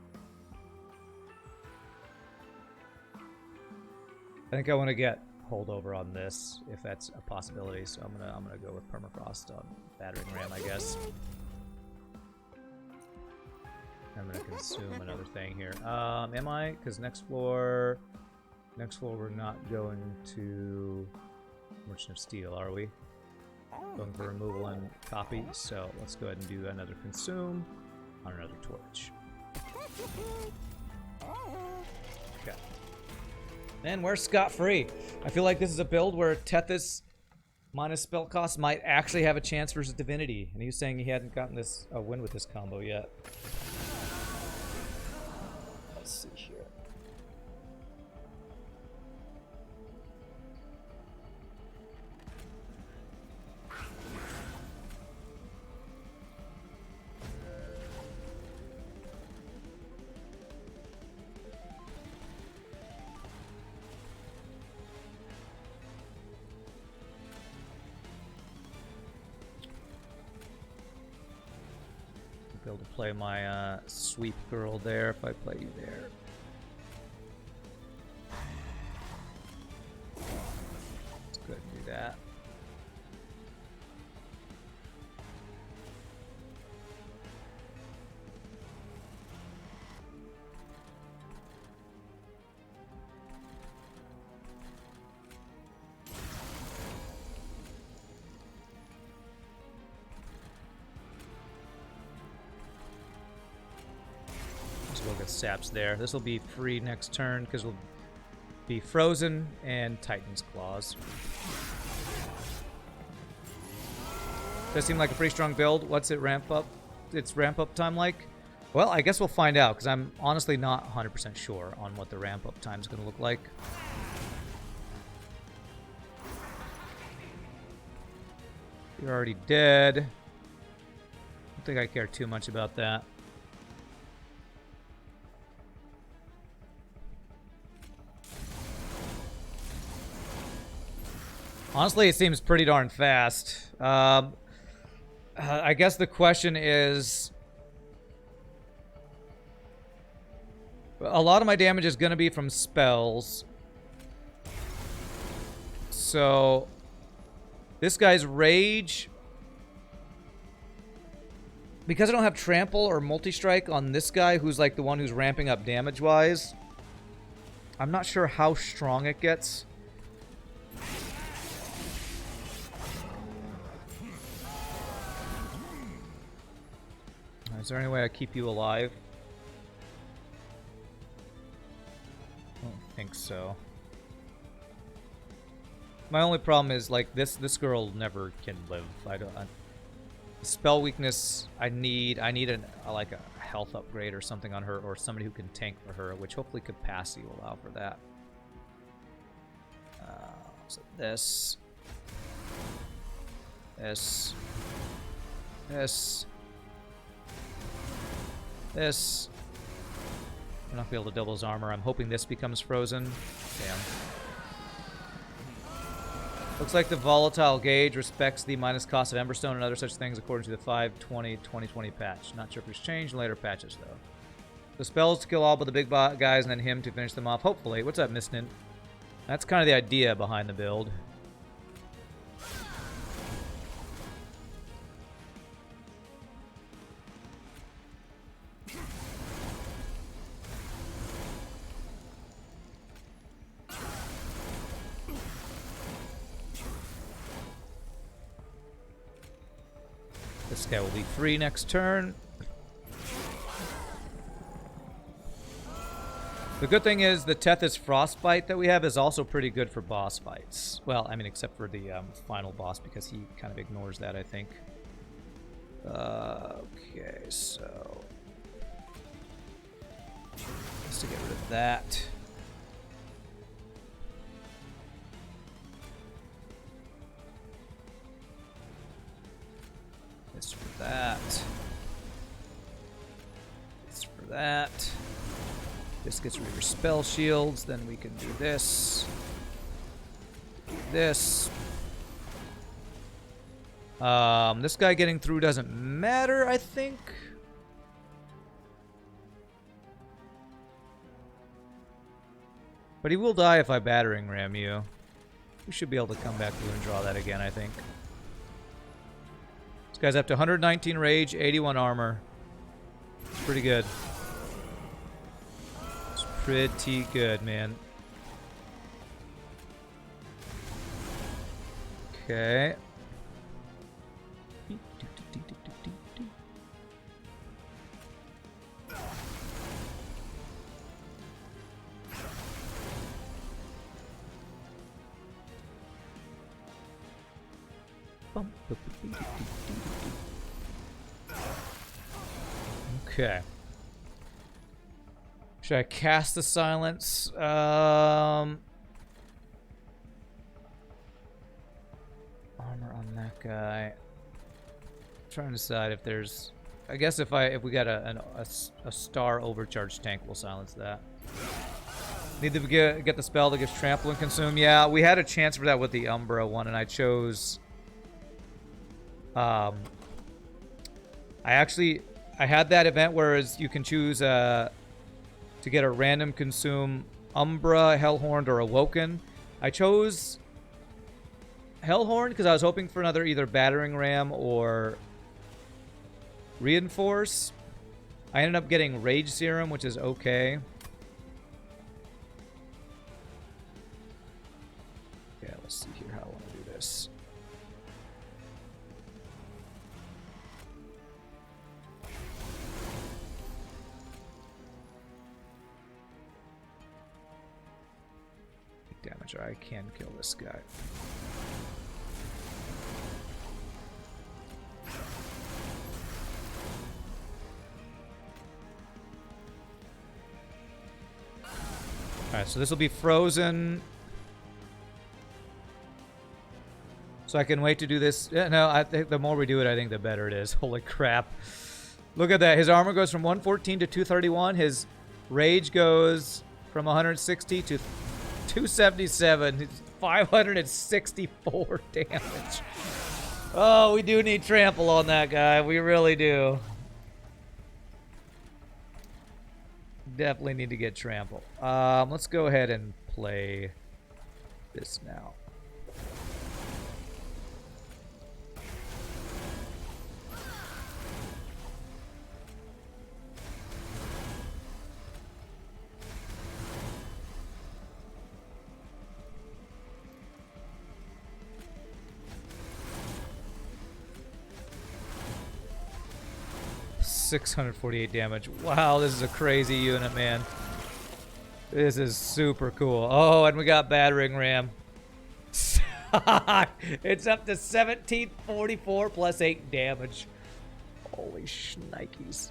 I think I want to get holdover on this, if that's a possibility. So I'm gonna go with Permafrost on Battering Ram, I guess. I'm gonna consume another thing here. Am I? Because next floor we're not going to Merchant of Steel, are we? Going for removal and copy. So let's go ahead and do another consume on another torch. Okay. And we're scot-free. I feel like this is a build where Tethys minus spell cost might actually have a chance versus Divinity. And he was saying he hadn't gotten this a win with this combo yet. Let's see here. Be able to play my sweep girl there if I play you there. Let's go ahead and do that. We'll get saps there. This will be free next turn because we'll be frozen and Titan's Claws. Does seem like a pretty strong build. What's it ramp up? Its ramp up time like? Well, I guess we'll find out, because I'm honestly not 100% sure on what the ramp up time is going to look like. You're already dead. I don't think I care too much about that. Honestly, it seems pretty darn fast. I guess the question is... A lot of my damage is going to be from spells. So... This guy's Rage... Because I don't have Trample or Multi-Strike on this guy, who's like the one who's ramping up damage-wise, I'm not sure how strong it gets. Is there any way I keep you alive? I don't think so. My only problem is, like, this girl never can live. Spell weakness, I need like a health upgrade or something on her, or somebody who can tank for her, which hopefully capacity will allow for that. So this. This. I'm not gonna be able to double his armor. I'm hoping this becomes frozen. Damn. Looks like the volatile gauge respects the minus cost of Emberstone and other such things according to the 5.20.2020 patch. Not sure if it's changed in later patches, though. The spells to kill all but the big guys and then him to finish them off, hopefully. What's up, Misnint? That's kind of the idea behind the build. This guy will be free next turn. The good thing is the Tethys Frostbite that we have is also pretty good for boss fights. Well, I mean, except for the final boss, because he kind of ignores that, I think. Okay, so... Just to get rid of that. This for that. This for that. This gets rid of your spell shields, then we can do this. Do this. This guy getting through doesn't matter, I think. But he will die if I battering ram you. We should be able to come back through and draw that again, I think. This guy's up to 119 rage, 81 armor. It's pretty good. It's pretty good, man. Okay. Okay. Should I cast the silence? Armor on that guy. Trying to decide if there's. I guess if we got a star overcharge tank, we'll silence that. Need to get the spell that gives trample and consume. Yeah, we had a chance for that with the Umbra one, and I chose. I had that event where you can choose to get a random consume Umbra, Hellhorned, or Awoken. I chose Hellhorned because I was hoping for another either battering ram or reinforce. I ended up getting Rage Serum, which is okay. Yeah, let's see here how I want to do this. Damage, I can kill this guy. Alright, so this will be frozen. So I can wait to do this. Yeah, no, I think the more we do it, I think the better it is. Holy crap. Look at that. His armor goes from 114 to 231. His rage goes from 160 to 277. It's 564 damage. Oh, we do need trample on that guy. We really do. Definitely need to get trample. Let's go ahead and play this now. $648 damage. Wow, this is a crazy unit, man. This is super cool. Oh, and we got battering ram. It's up to 1744 plus 8 damage. Holy shnikes.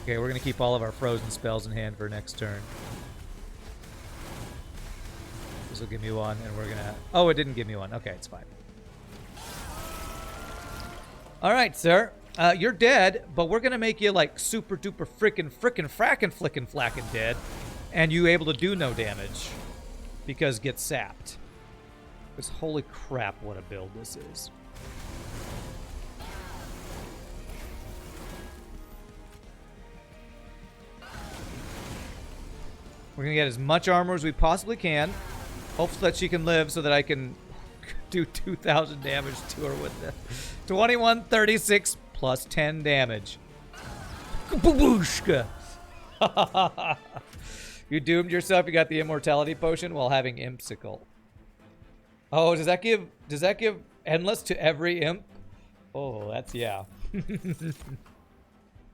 Okay, we're gonna keep all of our frozen spells in hand for next turn. This will give me one, and we're gonna... Oh, it didn't give me one. Okay, it's fine. All right, sir. You're dead, but we're gonna make you like super duper frickin' frackin' flickin' flackin' dead, and you able to do no damage because get sapped. Because holy crap, what a build this is. We're gonna get as much armor as we possibly can. Hopefully that she can live so that I can do 2,000 damage to her with the 2136 plus 10 damage. Kabooshka! You doomed yourself. You got the immortality potion while having Impsicle. Oh, does that give endless to every imp? Oh, that's yeah.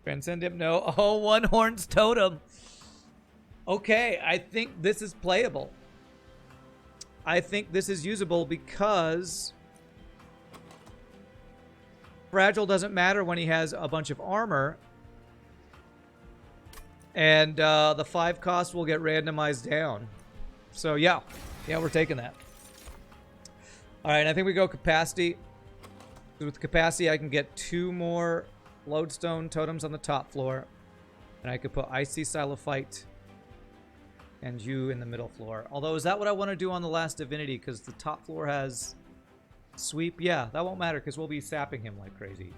Transcend Imp, no. Oh, One Horn's Totem. Okay, I think this is playable. I think this is usable because Fragile doesn't matter when he has a bunch of armor. And the 5 cost will get randomized down. So yeah, we're taking that. All right, I think we go capacity. With capacity, I can get 2 more lodestone totems on the top floor. And I could put Icy Silophyte and you in the middle floor. Although, is that what I want to do on the last divinity? Because the top floor has sweep. Yeah, that won't matter because we'll be sapping him like crazy.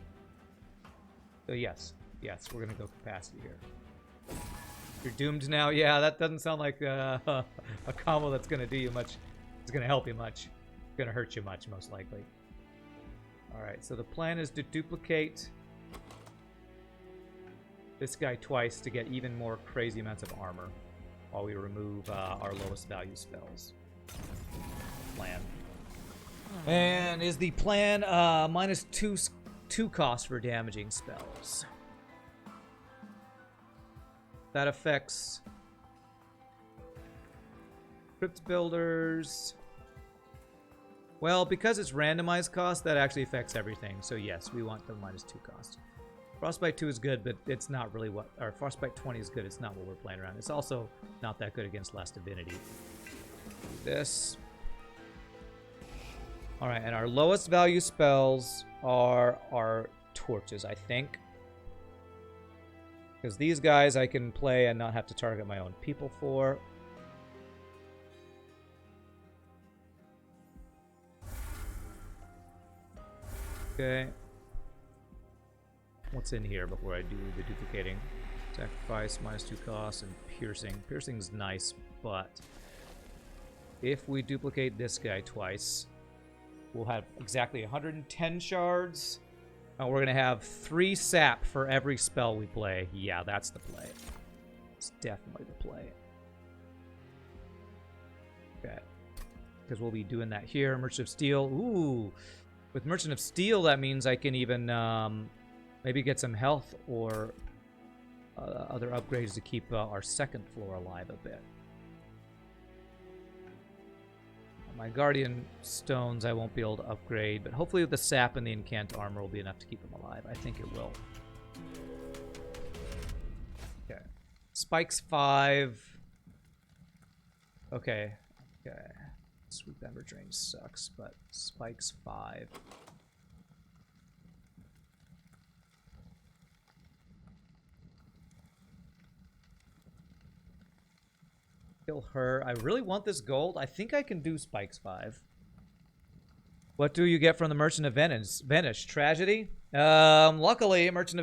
So yes, we're going to go capacity here. You're doomed now. Yeah, that doesn't sound like a combo that's going to do you much. It's going to help you much. It's going to hurt you much, most likely. Alright, so the plan is to duplicate this guy twice to get even more crazy amounts of armor while we remove our lowest value spells. Plan. And is the plan minus 2 cost for damaging spells. That affects Crypt Builders. Well, because it's randomized cost, that actually affects everything. So yes, we want the minus 2 cost. Frostbite 2 is good, but it's not really what... Or Frostbite 20 is good, it's not what we're playing around. It's also not that good against Last Divinity. This. Alright, and our lowest value spells are our torches, I think. Because these guys I can play and not have to target my own people for. Okay. What's in here before I do the duplicating? Sacrifice, minus 2 cost, and piercing. Piercing's nice, but if we duplicate this guy twice, we'll have exactly 110 shards. And we're going to have 3 sap for every spell we play. Yeah, that's the play. It's definitely the play. Okay. Because we'll be doing that here. Merchant of Steel. Ooh. With Merchant of Steel, that means I can even maybe get some health or other upgrades to keep our second floor alive a bit. My Guardian Stones I won't be able to upgrade, but hopefully the sap and the Incant Armor will be enough to keep them alive. I think it will. Okay. Spikes 5. Okay. Okay. Sweep Ember Drain sucks, but spikes 5. Kill her. I really want this gold. I think I can do spikes 5. What do you get from the Merchant of Venice? Tragedy? Luckily, Merchant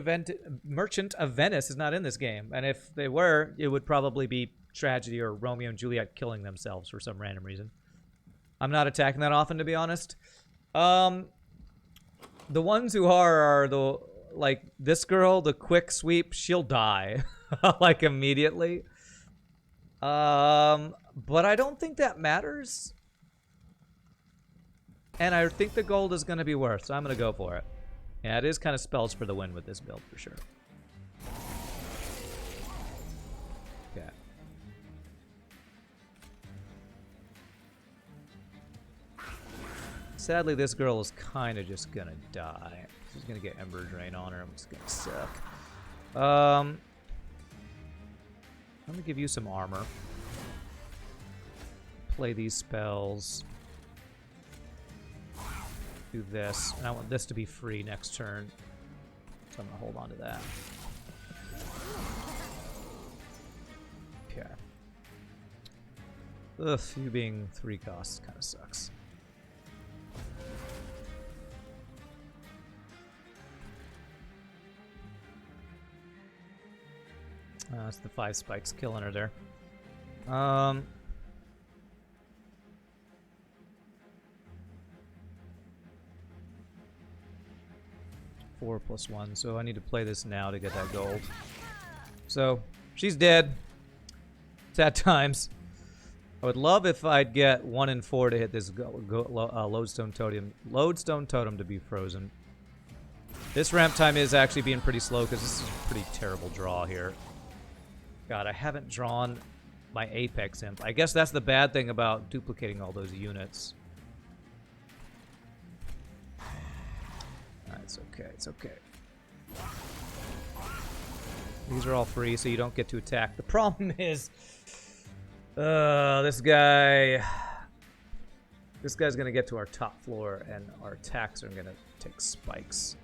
of Venice is not in this game. And if they were, it would probably be tragedy or Romeo and Juliet killing themselves for some random reason. I'm not attacking that often, to be honest. The ones who are the, like, this girl, the quick sweep, she'll die, like, immediately. But I don't think that matters. And I think the gold is going to be worth, so I'm going to go for it. Yeah, it is kind of spells for the win with this build, for sure. Okay. Sadly, this girl is kind of just going to die. She's going to get Ember Drain on her, it's going to suck. I'm going to give you some armor. Play these spells. Do this, and I want this to be free next turn, so I'm gonna hold on to that. Okay. Ugh, you being 3 costs kind of sucks. That's the 5 spikes killing her there. 4 + 1, so I need to play this now to get that gold. So, she's dead. Sad times. I would love if I'd get 1 and 4 to hit this lodestone totem to be frozen. This ramp time is actually being pretty slow because this is a pretty terrible draw here. God, I haven't drawn my Apex Imp. I guess that's the bad thing about duplicating all those units. It's okay, it's okay. These are all free, so you don't get to attack. The problem is, this guy's gonna get to our top floor, and our attacks are gonna take spikes.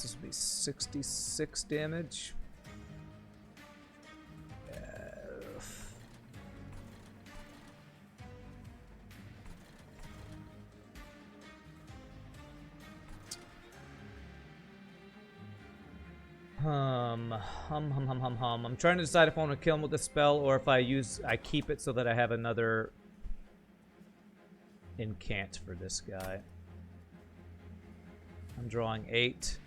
This will be 66 damage. I'm trying to decide if I want to kill him with a spell or if I keep it so that I have another incant for this guy. I'm drawing 8.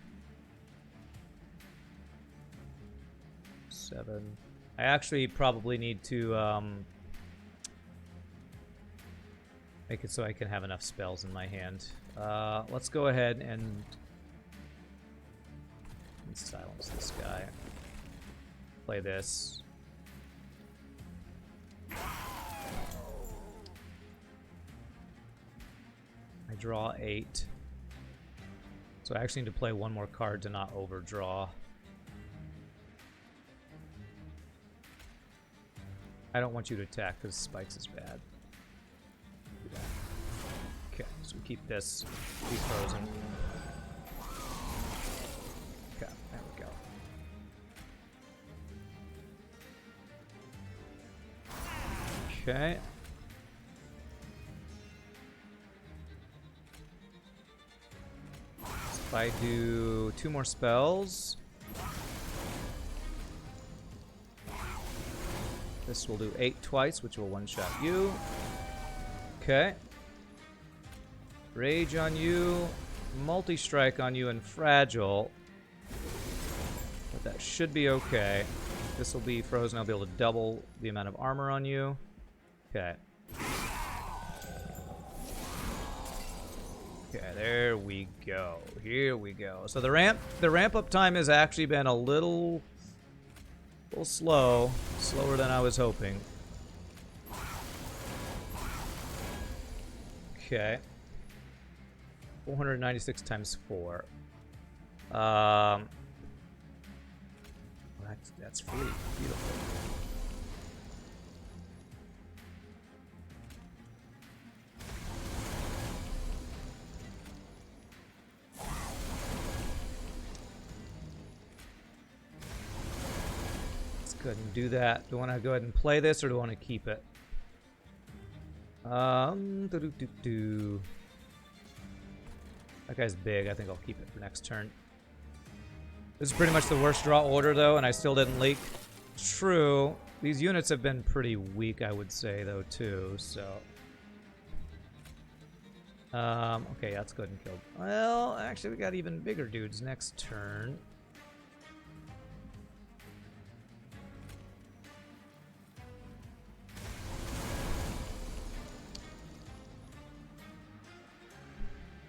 7. I actually probably need to make it so I can have enough spells in my hand. Let's go ahead and silence this guy. Play this. I draw 8. So I actually need to play 1 more card to not overdraw. I don't want you to attack because spikes is bad. Okay, so we keep this. Be frozen. Okay, there we go. Okay. So if I do 2 more spells. This will do 8 twice, which will one-shot you. Okay. Rage on you, multi-strike on you, and fragile. But that should be okay. This will be frozen. I'll be able to double the amount of armor on you. Okay. Okay, there we go. Here we go. So the ramp up time has actually been a little slow. Slower than I was hoping. Okay. 496 times 4. That's free. Beautiful. Let's go ahead and do that. Do I want to go ahead and play this, or do I want to keep it? That guy's big. I think I'll keep it for next turn. This is pretty much the worst draw order, though, and I still didn't leak. True. These units have been pretty weak, I would say, though, too, so... okay, that's good and killed. Well, actually, we got even bigger dudes next turn.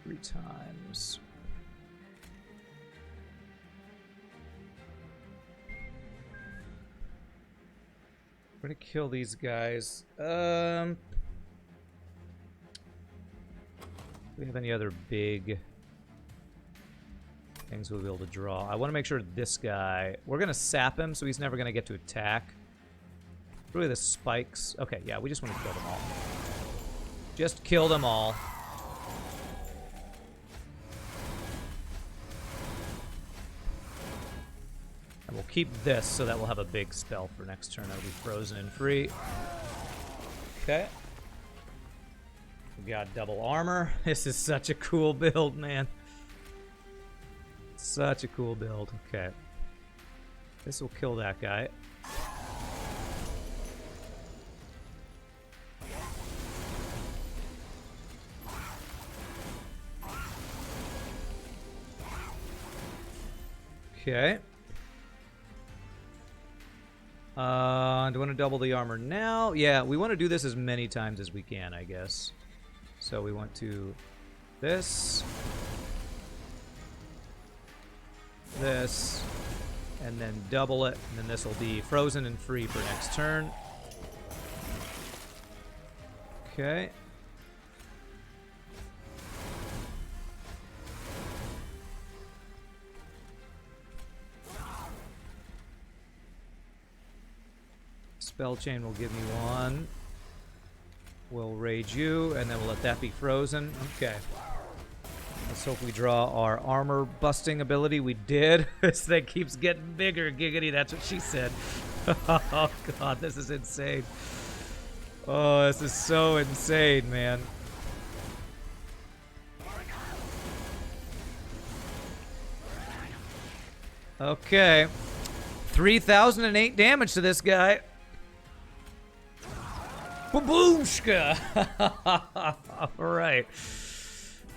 Three times. We're gonna kill these guys. Do we have any other big things we'll be able to draw? I want to make sure this guy... We're gonna sap him, so he's never gonna get to attack. Really, the spikes... Okay, yeah, we just want to kill them all. Just kill them all. And we'll keep this so that we'll have a big spell for next turn. That'll be frozen and free. Okay. We got double armor. This is such a cool build, man. Such a cool build. Okay. This will kill that guy. Okay. Do I want to double the armor now? Yeah, we want to do this as many times as we can, I guess. So we want to... This. This. And then double it. And then this will be frozen and free for next turn. Okay. Spell chain will give me one. We'll rage you, and then we'll let that be frozen. Okay. Let's hope we draw our armor busting ability. We did. This thing keeps getting bigger, giggity. That's what she said. Oh, God, this is insane. Oh, this is so insane, man. Okay. 3,008 damage to this guy. Baboomshka! Alright.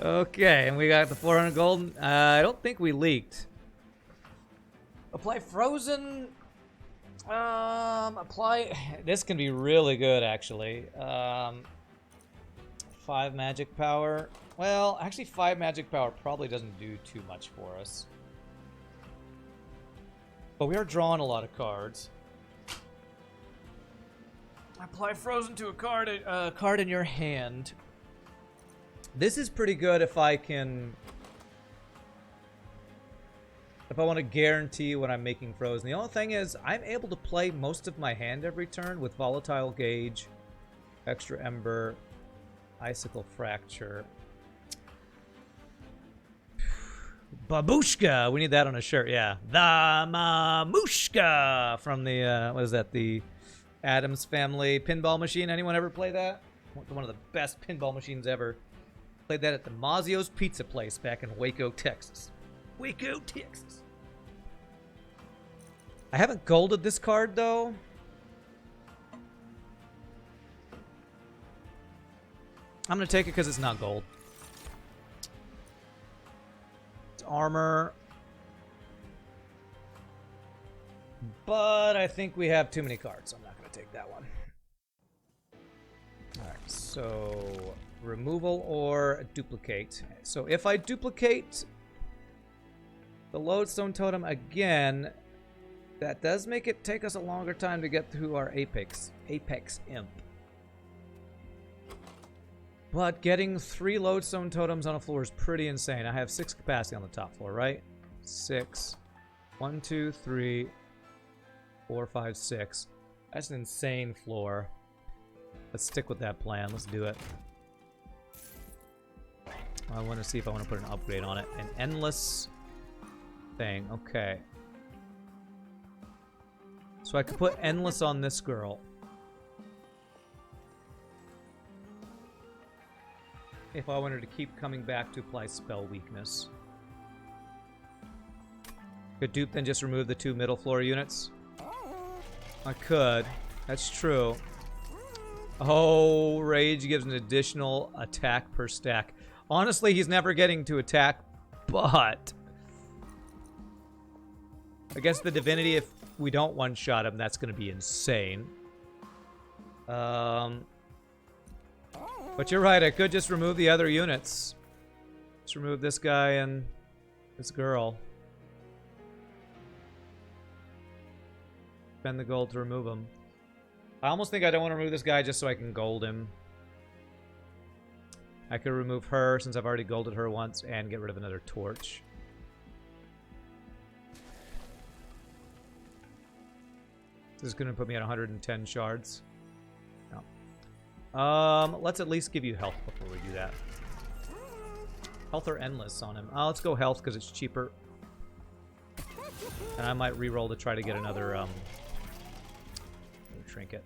Okay, and we got the 400 gold. I don't think we leaked. Apply frozen. Apply... This can be really good, actually. 5 magic power. Well, actually 5 magic power probably doesn't do too much for us. But we are drawing a lot of cards. Apply frozen to a card in your hand. This is pretty good if I can... If I want to guarantee when I'm making frozen. The only thing is, I'm able to play most of my hand every turn with Volatile Gauge, Extra Ember, Icicle Fracture. Babushka! We need that on a shirt, yeah. The Mamushka! From the, what is that, the... Adams Family pinball machine. Anyone ever play that? One of the best pinball machines ever. Played that at the Mazio's Pizza Place back in Waco, Texas. Waco, Texas. I haven't golded this card, though. I'm going to take it because it's not gold. It's armor. But I think we have too many cards, so I'm not going to take that one. Alright, so removal or duplicate. So if I duplicate the Lodestone Totem again, that does make it take us a longer time to get through our Apex Imp. But getting 3 lodestone totems on a floor is pretty insane. I have 6 capacity on the top floor, right? 6. 1, 2, 3, 4, 5, 6. That's an insane floor. Let's stick with that plan. Let's do it. I want to see if I want to put an upgrade on it. An endless thing. Okay. So I could put endless on this girl. If I wanted to keep coming back to apply spell weakness. Could dupe then just remove the 2 middle floor units? I could. That's true. Oh, Rage gives an additional attack per stack. Honestly, he's never getting to attack, but I guess the Divinity, if we don't one-shot him, that's going to be insane. But you're right, I could just remove the other units. Just remove this guy and this girl. Spend the gold to remove him. I almost think I don't want to remove this guy just so I can gold him. I could remove her since I've already golded her once and get rid of another torch. This is going to put me at 110 shards. No. Let's at least give you health before we do that. Health or endless on him. Let's go health because it's cheaper. And I might reroll to try to get another trinket.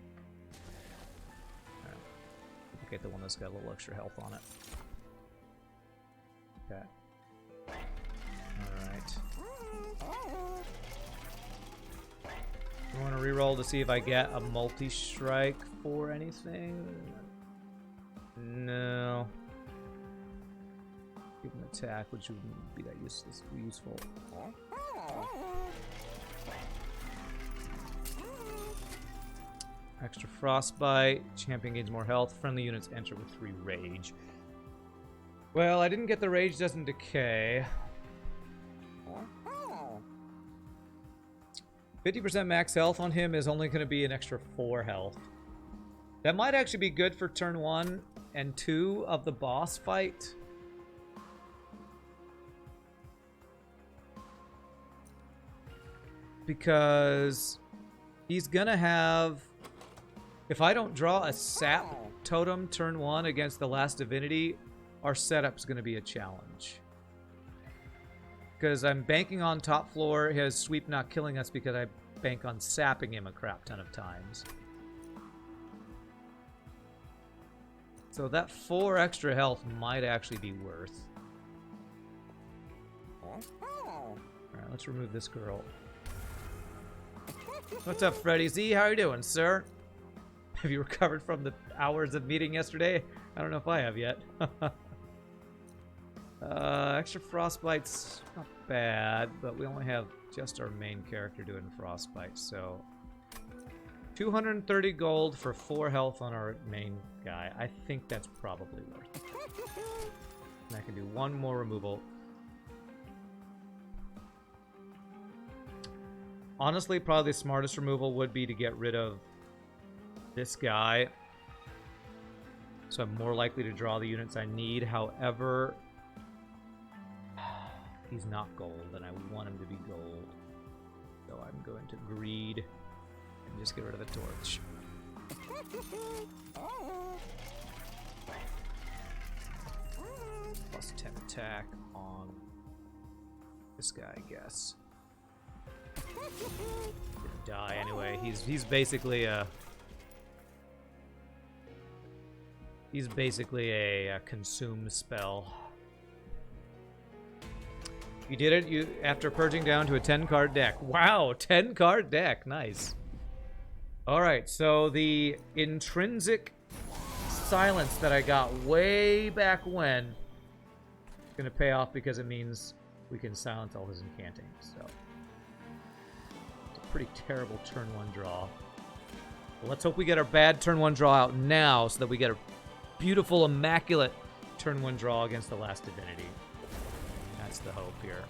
Get the one that's got a little extra health on it. Okay. Alright. I want to reroll to see if I get a multi-strike for anything. No. Give an attack, which wouldn't be that useful. Extra frostbite. Champion gains more health. Friendly units enter with 3 rage. Well, I didn't get the rage doesn't decay. 50% max health on him is only going to be an extra 4 health. That might actually be good for turn 1 and 2 of the boss fight. Because he's going to have... If I don't draw a sap totem turn 1 against the last divinity, our setup's going to be a challenge. Because I'm banking on top floor, his sweep not killing us because I bank on sapping him a crap ton of times. So that 4 extra health might actually be worth. Alright, let's remove this girl. What's up, Freddy Z? How are you doing, sir? Have you recovered from the hours of meeting yesterday? I don't know if I have yet. Extra frostbite's not bad, but we only have just our main character doing frostbite, so 230 gold for 4 health on our main guy. I think that's probably worth it. And I can do 1 more removal. Honestly, probably the smartest removal would be to get rid of this guy, so I'm more likely to draw the units I need. However, he's not gold, and I want him to be gold. So I'm going to greed and just get rid of the torch. Plus 10 attack on this guy, I guess. Gonna die anyway. He's basically a... He's basically a consume spell. You did it after purging down to a 10-card deck. Wow, 10-card deck. Nice. All right, so the intrinsic silence that I got way back when is going to pay off because it means we can silence all his incanting. So it's a pretty terrible turn 1 draw. Well, let's hope we get our bad turn 1 draw out now so that we get a beautiful, immaculate turn 1 draw against the last divinity. That's the hope here.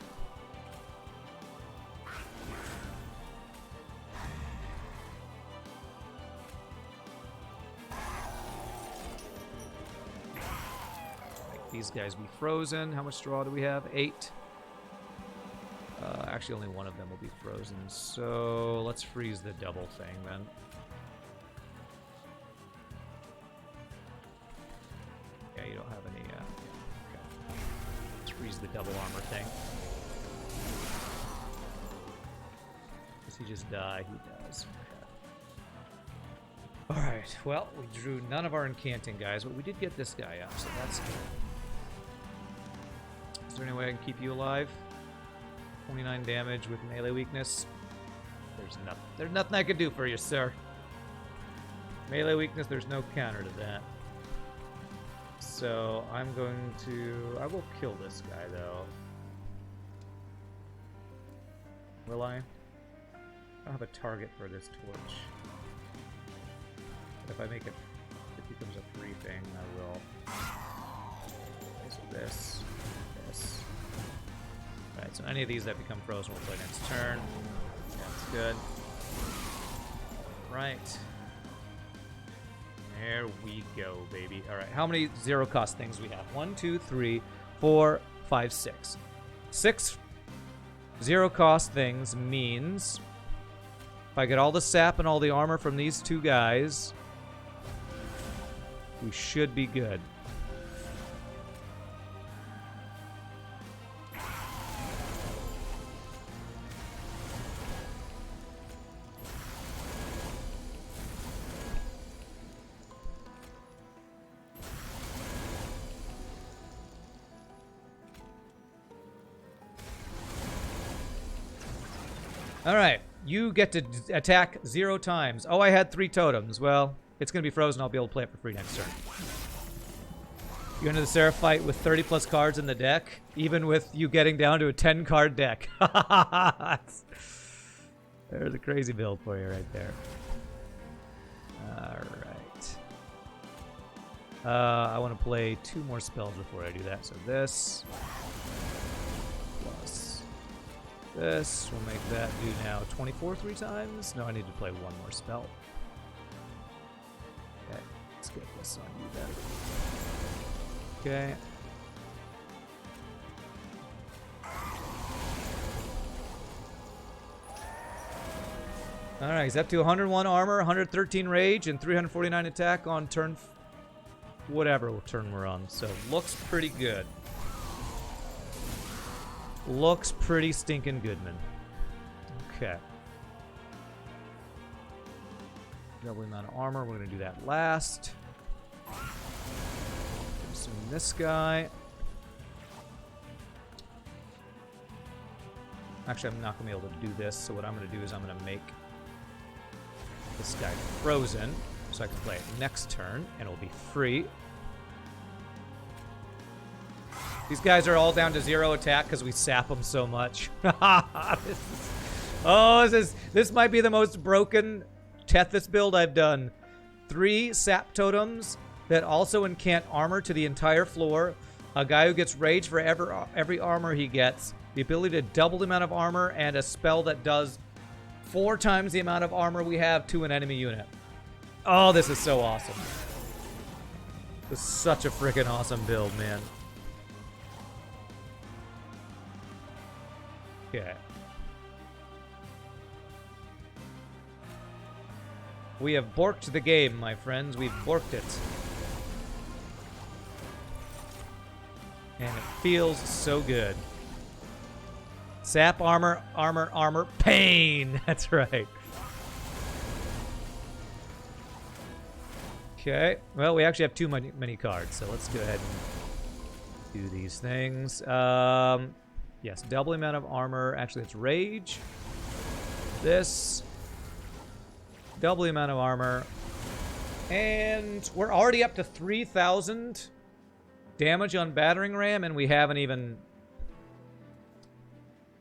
these guys be frozen. How much straw do we have? 8. Actually, only one of them will be frozen. So let's freeze the double thing then. Yeah, you don't have any. Okay. Let's freeze the double armor thing. Does he just die? He does. Okay. Alright, well, we drew none of our incanting guys, but we did get this guy up, so that's good. Is there any way I can keep you alive? 29 damage with melee weakness. There's nothing I can do for you, sir. Melee weakness, there's no counter to that. So I'm going to... I will kill this guy, though. Will I? I don't have a target for this torch. But if I make it... If it becomes a free thing, I will. Okay, so this. Alright, so any of these that become frozen will play next turn. That's good. Right. There we go, baby. Alright, how many zero cost things we have? 1, 2, 3, 4, 5, 6. 6 zero cost things means if I get all the sap and all the armor from these two guys, we should be good. Alright, you get to attack 0 times. Oh, I had 3 totems. Well, it's going to be frozen. I'll be able to play it for free next turn. You enter the Seraph fight with 30 plus cards in the deck, even with you getting down to a 10 card deck. There's a crazy build for you right there. Alright. I want to play 2 more spells before I do that. So this... This will make that do now 24 3 times. No, I need to play 1 more spell. Okay, let's get this on you then. Okay. Alright, he's up to 101 armor, 113 rage, and 349 attack on turn... whatever turn we're on. So, looks pretty good. Looks pretty stinking good, man. Okay. Double amount of armor. We're going to do that last. Assume this guy. Actually, I'm not going to be able to do this. So what I'm going to do is I'm going to make this guy frozen. So I can play it next turn. And it'll be free. These guys are all down to 0 attack because we sap them so much. This might be the most broken Tethys build I've done. 3 sap totems that also incant armor to the entire floor. A guy who gets rage for every armor he gets. The ability to double the amount of armor and a spell that does 4 times the amount of armor we have to an enemy unit. Oh, this is so awesome. This is such a freaking awesome build, man. Okay. We have borked the game, my friends. We've borked it. And it feels so good. Sap, armor, armor, armor, pain! That's right. Okay. Well, we actually have too many cards, so let's go ahead and do these things. Yes, double the amount of armor. Actually, it's rage. This. Double the amount of armor. And we're already up to 3,000 damage on battering ram, and we haven't even...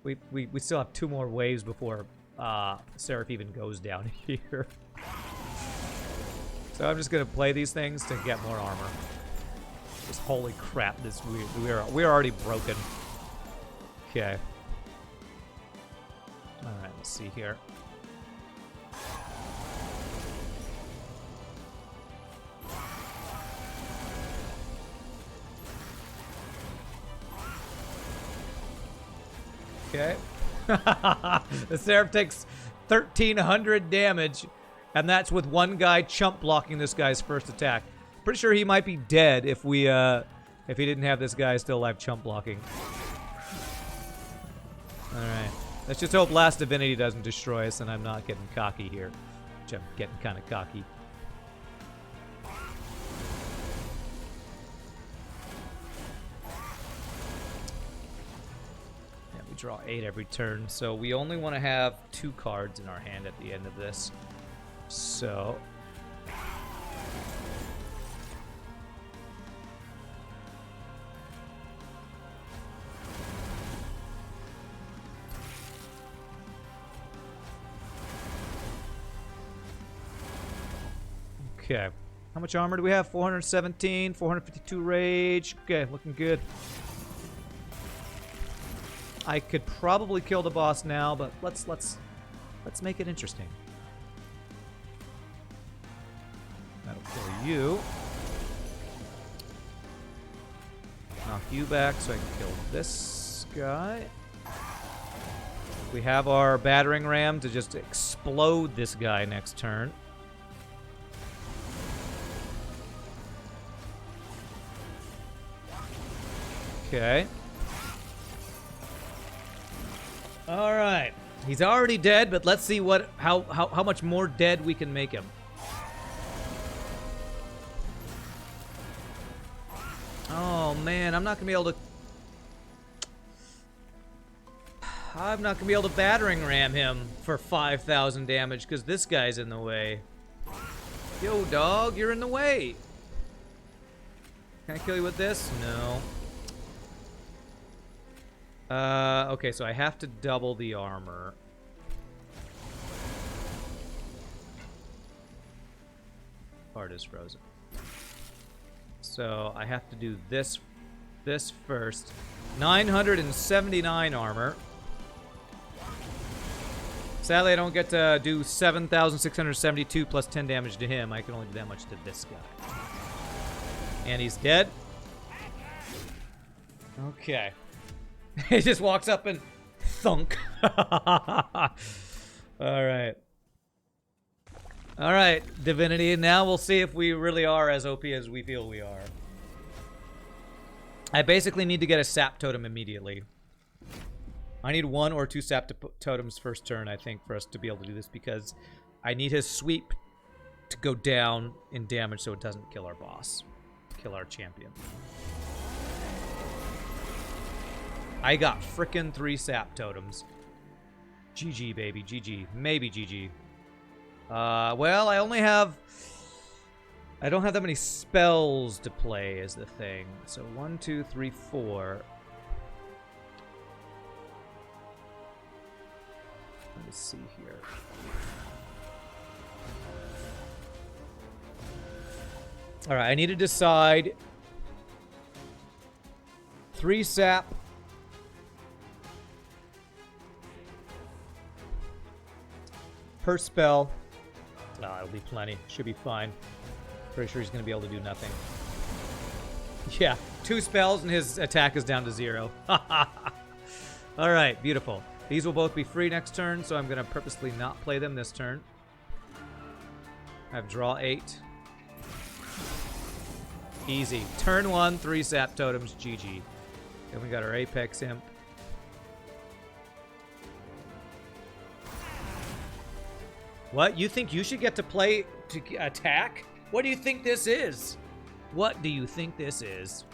We still have 2 more waves before Seraph even goes down here. So I'm just going to play these things to get more armor. Just holy crap, we're already broken. Okay. Alright, let's see here. Okay. The Seraph takes 1,300 damage, and that's with one guy chump blocking this guy's first attack. Pretty sure he might be dead if he didn't have this guy still alive chump blocking. Alright. Let's just hope Last Divinity doesn't destroy us and I'm not getting cocky here. Which I'm getting kind of cocky. Yeah, we draw 8 every turn, so we only want to have 2 cards in our hand at the end of this. So... Okay. How much armor do we have? 417, 452 rage. Okay, looking good. I could probably kill the boss now, but let's make it interesting. That'll kill you. Knock you back so I can kill this guy. We have our battering ram to just explode this guy next turn. Okay. All right. He's already dead, but let's see how much more dead we can make him. Oh man, I'm not gonna be able to battering ram him for 5,000 damage because this guy's in the way. Yo, dog, you're in the way. Can I kill you with this? No. Okay, so I have to double the armor. Card is frozen. So I have to do this first. 979 armor. Sadly, I don't get to do 7,672 plus 10 damage to him. I can only do that much to this guy. And he's dead. Okay. He just walks up and thunk. Alright. Alright, Divinity. Now we'll see if we really are as OP as we feel we are. I basically need to get a sap totem immediately. I need 1 or 2 sap totems first turn, I think, for us to be able to do this, because I need his sweep to go down in damage so it doesn't kill our boss. Kill our champion. I got frickin' 3 sap totems. GG, baby. GG. Maybe GG. Well, I don't have that many spells to play is the thing. So 1, 2, 3, 4. Let me see here. Alright, I need to decide 3 sap. Per spell. It'll be plenty. Should be fine. Pretty sure he's going to be able to do nothing. Yeah, 2 spells and his attack is down to 0. Alright, beautiful. These will both be free next turn, so I'm going to purposely not play them this turn. I have draw 8. Easy. Turn 1, 3 sap totems, GG. Then we got our Apex Imp. What? You think you should get to play to attack? What do you think this is? What do you think this is?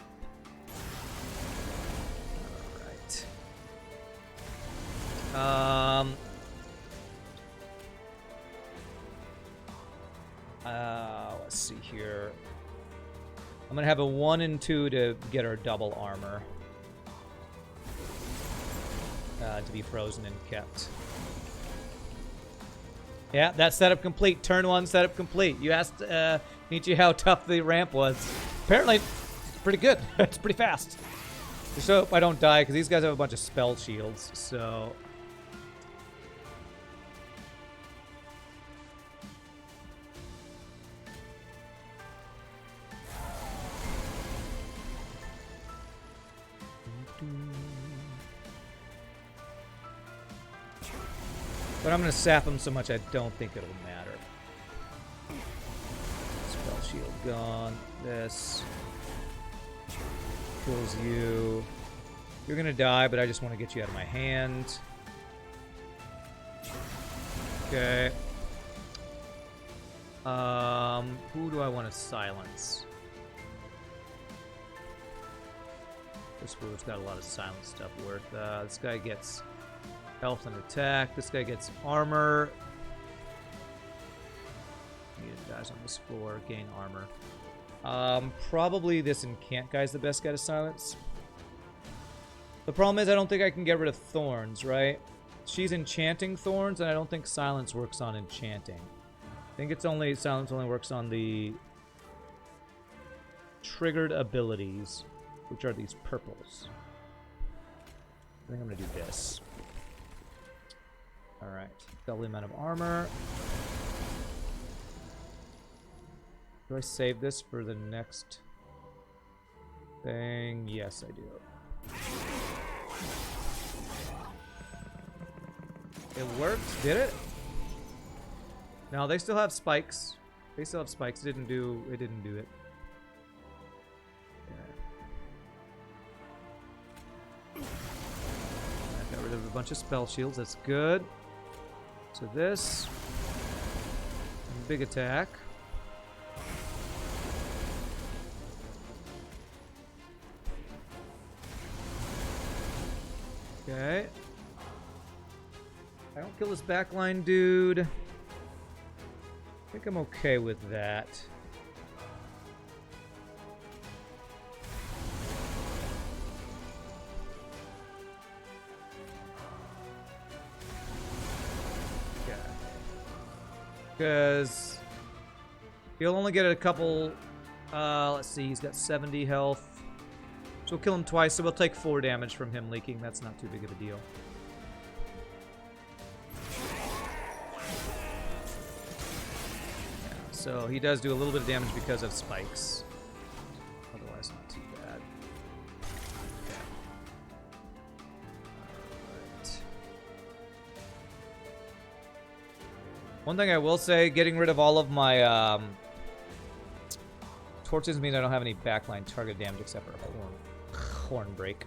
Alright. Let's see here. I'm gonna have a 1 and 2 to get our double armor. To be frozen and kept. Yeah, that setup complete. Turn 1 setup complete. You asked Nietzsche how tough the ramp was. Apparently, it's pretty good. It's pretty fast. Just hope I don't die, because these guys have a bunch of spell shields, so... But I'm going to sap him so much I don't think it'll matter. Spell shield gone. This kills you. You're going to die, but I just want to get you out of my hand. Okay. Who do I want to silence? This fool's got a lot of silent stuff worth. This guy gets health and attack. This guy gets armor. Needed guys on this floor gain armor. Probably this incant guy's the best guy to silence. The problem is I don't think I can get rid of thorns, right? She's enchanting thorns, and I don't think silence works on enchanting. I think it's only silence only works on the triggered abilities, which are these purples. I think I'm gonna do this. Alright, double the amount of armor. Do I save this for the next thing? Yes, I do. It worked, did it? No, they still have spikes. They still have spikes. It didn't do it. Yeah. I got rid of a bunch of spell shields. That's good. So this big attack. Okay. I don't kill this backline dude. I think I'm okay with that. Yeah. Because he'll only get a couple. Let's see, he's got 70 health. So we'll kill him twice, so we'll take 4 damage from him leaking. That's not too big of a deal. So he does do a little bit of damage because of spikes. Otherwise, not too bad. Okay. Alright. One thing I will say, getting rid of all of my torches means I don't have any backline target damage except for horn break.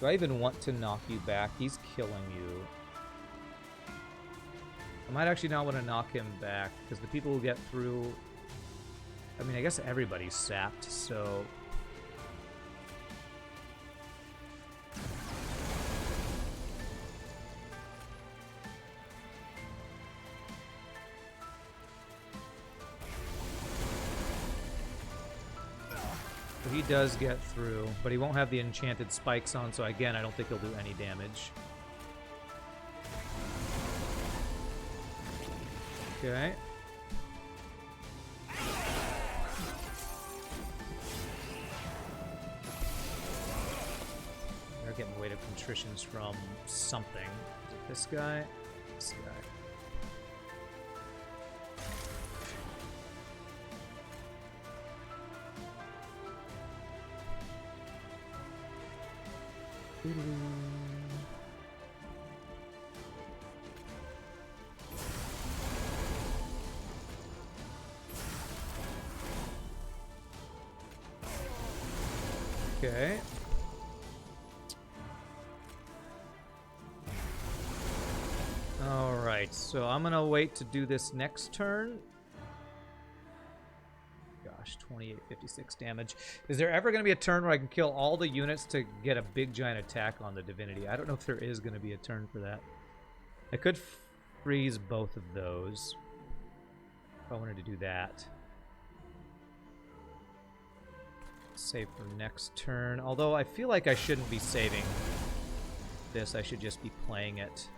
Do I even want to knock you back? He's killing you. I might actually not want to knock him back, because the people who get through... I mean, I guess everybody's sapped, so... He does get through, but he won't have the enchanted spikes on, so again, I don't think he'll do any damage. Okay. They're getting weight of contritions from something. Is it this guy? This guy. Okay. Alright, so I'm gonna wait to do this next turn. Gosh, 28, 56 damage. Is there ever going to be a turn where I can kill all the units to get a big giant attack on the divinity? I don't know if there is going to be a turn for that. I could freeze both of those if I wanted to do that. Save for next turn. Although I feel like I shouldn't be saving this. I should just be playing it.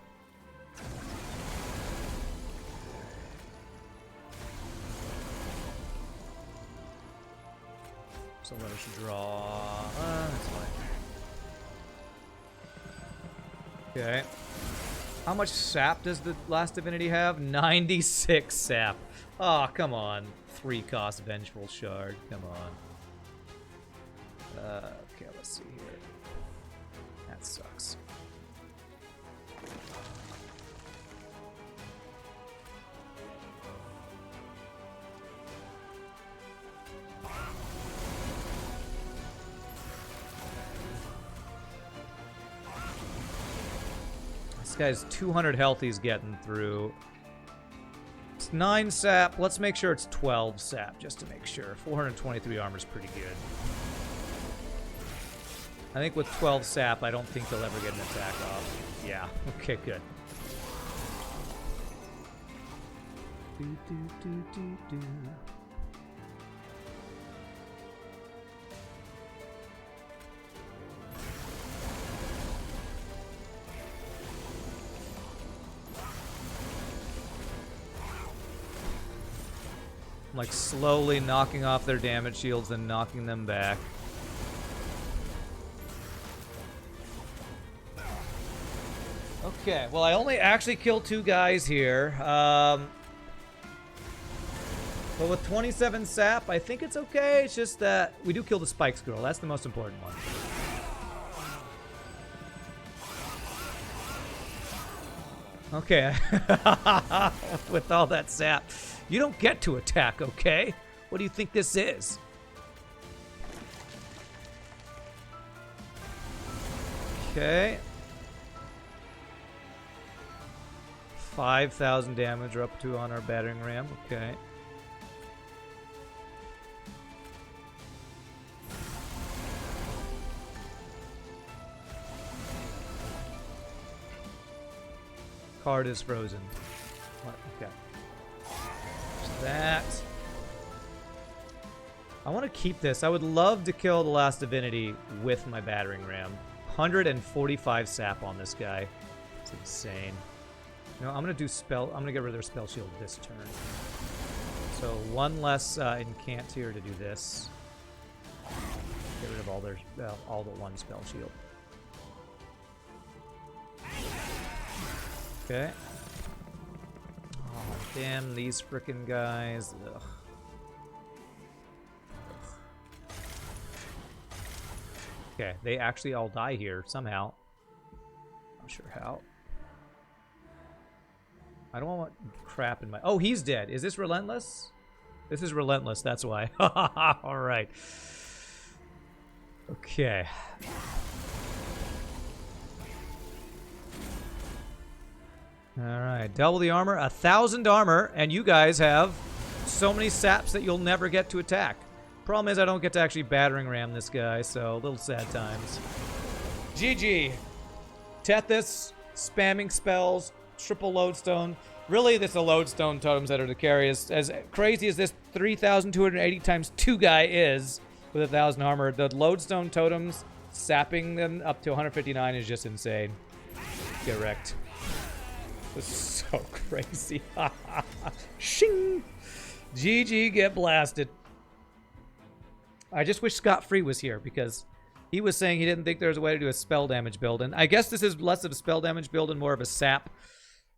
So let us draw. That's fine. Okay. How much sap does the last divinity have? 96 sap. Oh, come on. 3-cost Vengeful Shard. Come on. Okay, let's see here. That sucks. This guy's 200 health he's getting through. It's 9 sap. Let's make sure it's 12 sap, just to make sure. 423 armor is pretty good. I think with 12 sap, I don't think they'll ever get an attack off. Yeah, okay, good. I'm like slowly knocking off their damage shields and knocking them back. Okay, well, I only actually killed 2 guys here. But with 27 sap, I think it's okay. It's just that we do kill the Spikes girl. That's the most important one. Okay. With all that sap. You don't get to attack, okay? What do you think this is? Okay. 5,000 damage we're up to on our battering ram. Okay. Card is frozen. What? Okay. There's that. I want to keep this. I would love to kill the last divinity with my battering ram. 145 sap on this guy. It's insane. You know, I'm gonna do spell. I'm gonna get rid of their spell shield this turn. So 1 less incant here to do this. Get rid of all their all but 1 spell shield. Okay. Oh, damn these frickin' guys. Ugh. Okay, they actually all die here somehow. Not sure how. I don't want crap in my... Oh, he's dead. Is this Relentless? This is Relentless, that's why. Alright. Okay. Alright, double the armor. 1,000 armor, and you guys have so many saps that you'll never get to attack. Problem is I don't get to actually battering ram this guy, so a little sad times. GG. Tethys, spamming spells, triple lodestone. Really, it's the lodestone totems that are the carry. As crazy as this 3,280 times 2 guy is with 1,000 armor, the lodestone totems, sapping them up to 159 is just insane. Get wrecked. This is so crazy. Shing! GG, get blasted. I just wish Scott Free was here because he was saying he didn't think there was a way to do a spell damage build. And I guess this is less of a spell damage build and more of a sap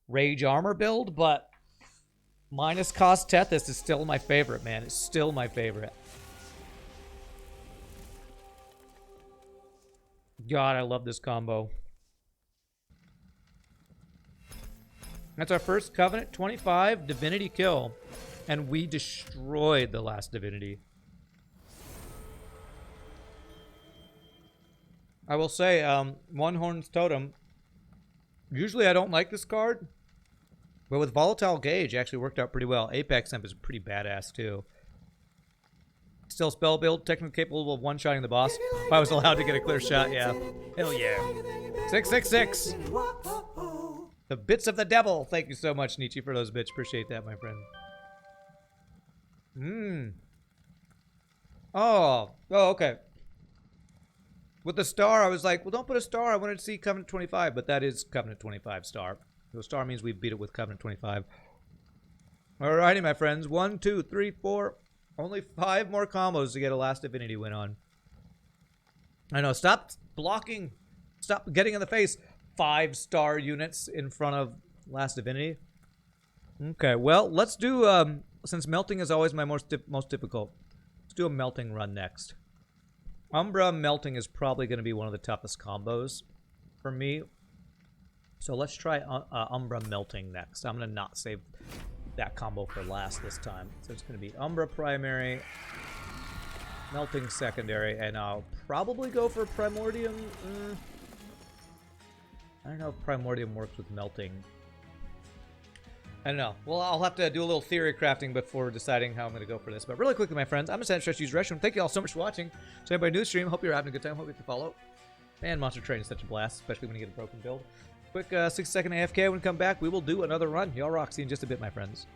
rage armor build, but minus cost Tethys is still my favorite, man. It's still my favorite. God, I love this combo. That's our first Covenant 25 Divinity kill, and we destroyed the last Divinity. I will say, One Horn's Totem, usually I don't like this card, but with Volatile Gauge, it actually worked out pretty well. Apex Imp is pretty badass, too. Still spell build, technically capable of one-shotting the boss. If I was allowed to get a clear shot, yeah. Hell yeah. 666! The Bits of the Devil! Thank you so much, Nietzsche, for those bits. Appreciate that, my friend. Oh, okay. With the star, I was like, well, don't put a star. I wanted to see Covenant 25, but that is Covenant 25 star. The star means we beat it with Covenant 25. Alrighty, my friends. 1, 2, 3, 4. Only 5 more combos to get a last Divinity win on. I know. Stop blocking. Stop getting in the face. 5-star units in front of Last Divinity. Okay, well, let's do, since melting is always my most difficult, let's do a melting run next. Umbra melting is probably going to be one of the toughest combos for me. So let's try Umbra melting next. I'm going to not save that combo for last this time. So it's going to be Umbra primary, melting secondary, and I'll probably go for Primordium. I don't know if Primordium works with melting. I don't know. Well, I'll have to do a little theory crafting before deciding how I'm going to go for this. But really quickly, my friends, I'm Sand Stretch Use Restroom. Thank you all so much for watching. So everybody new to the stream, hope you're having a good time. Hope you get to follow. Man, Monster Train is such a blast, especially when you get a broken build. Quick 6-second AFK. When we come back, we will do another run. Y'all rock. See you in just a bit, my friends.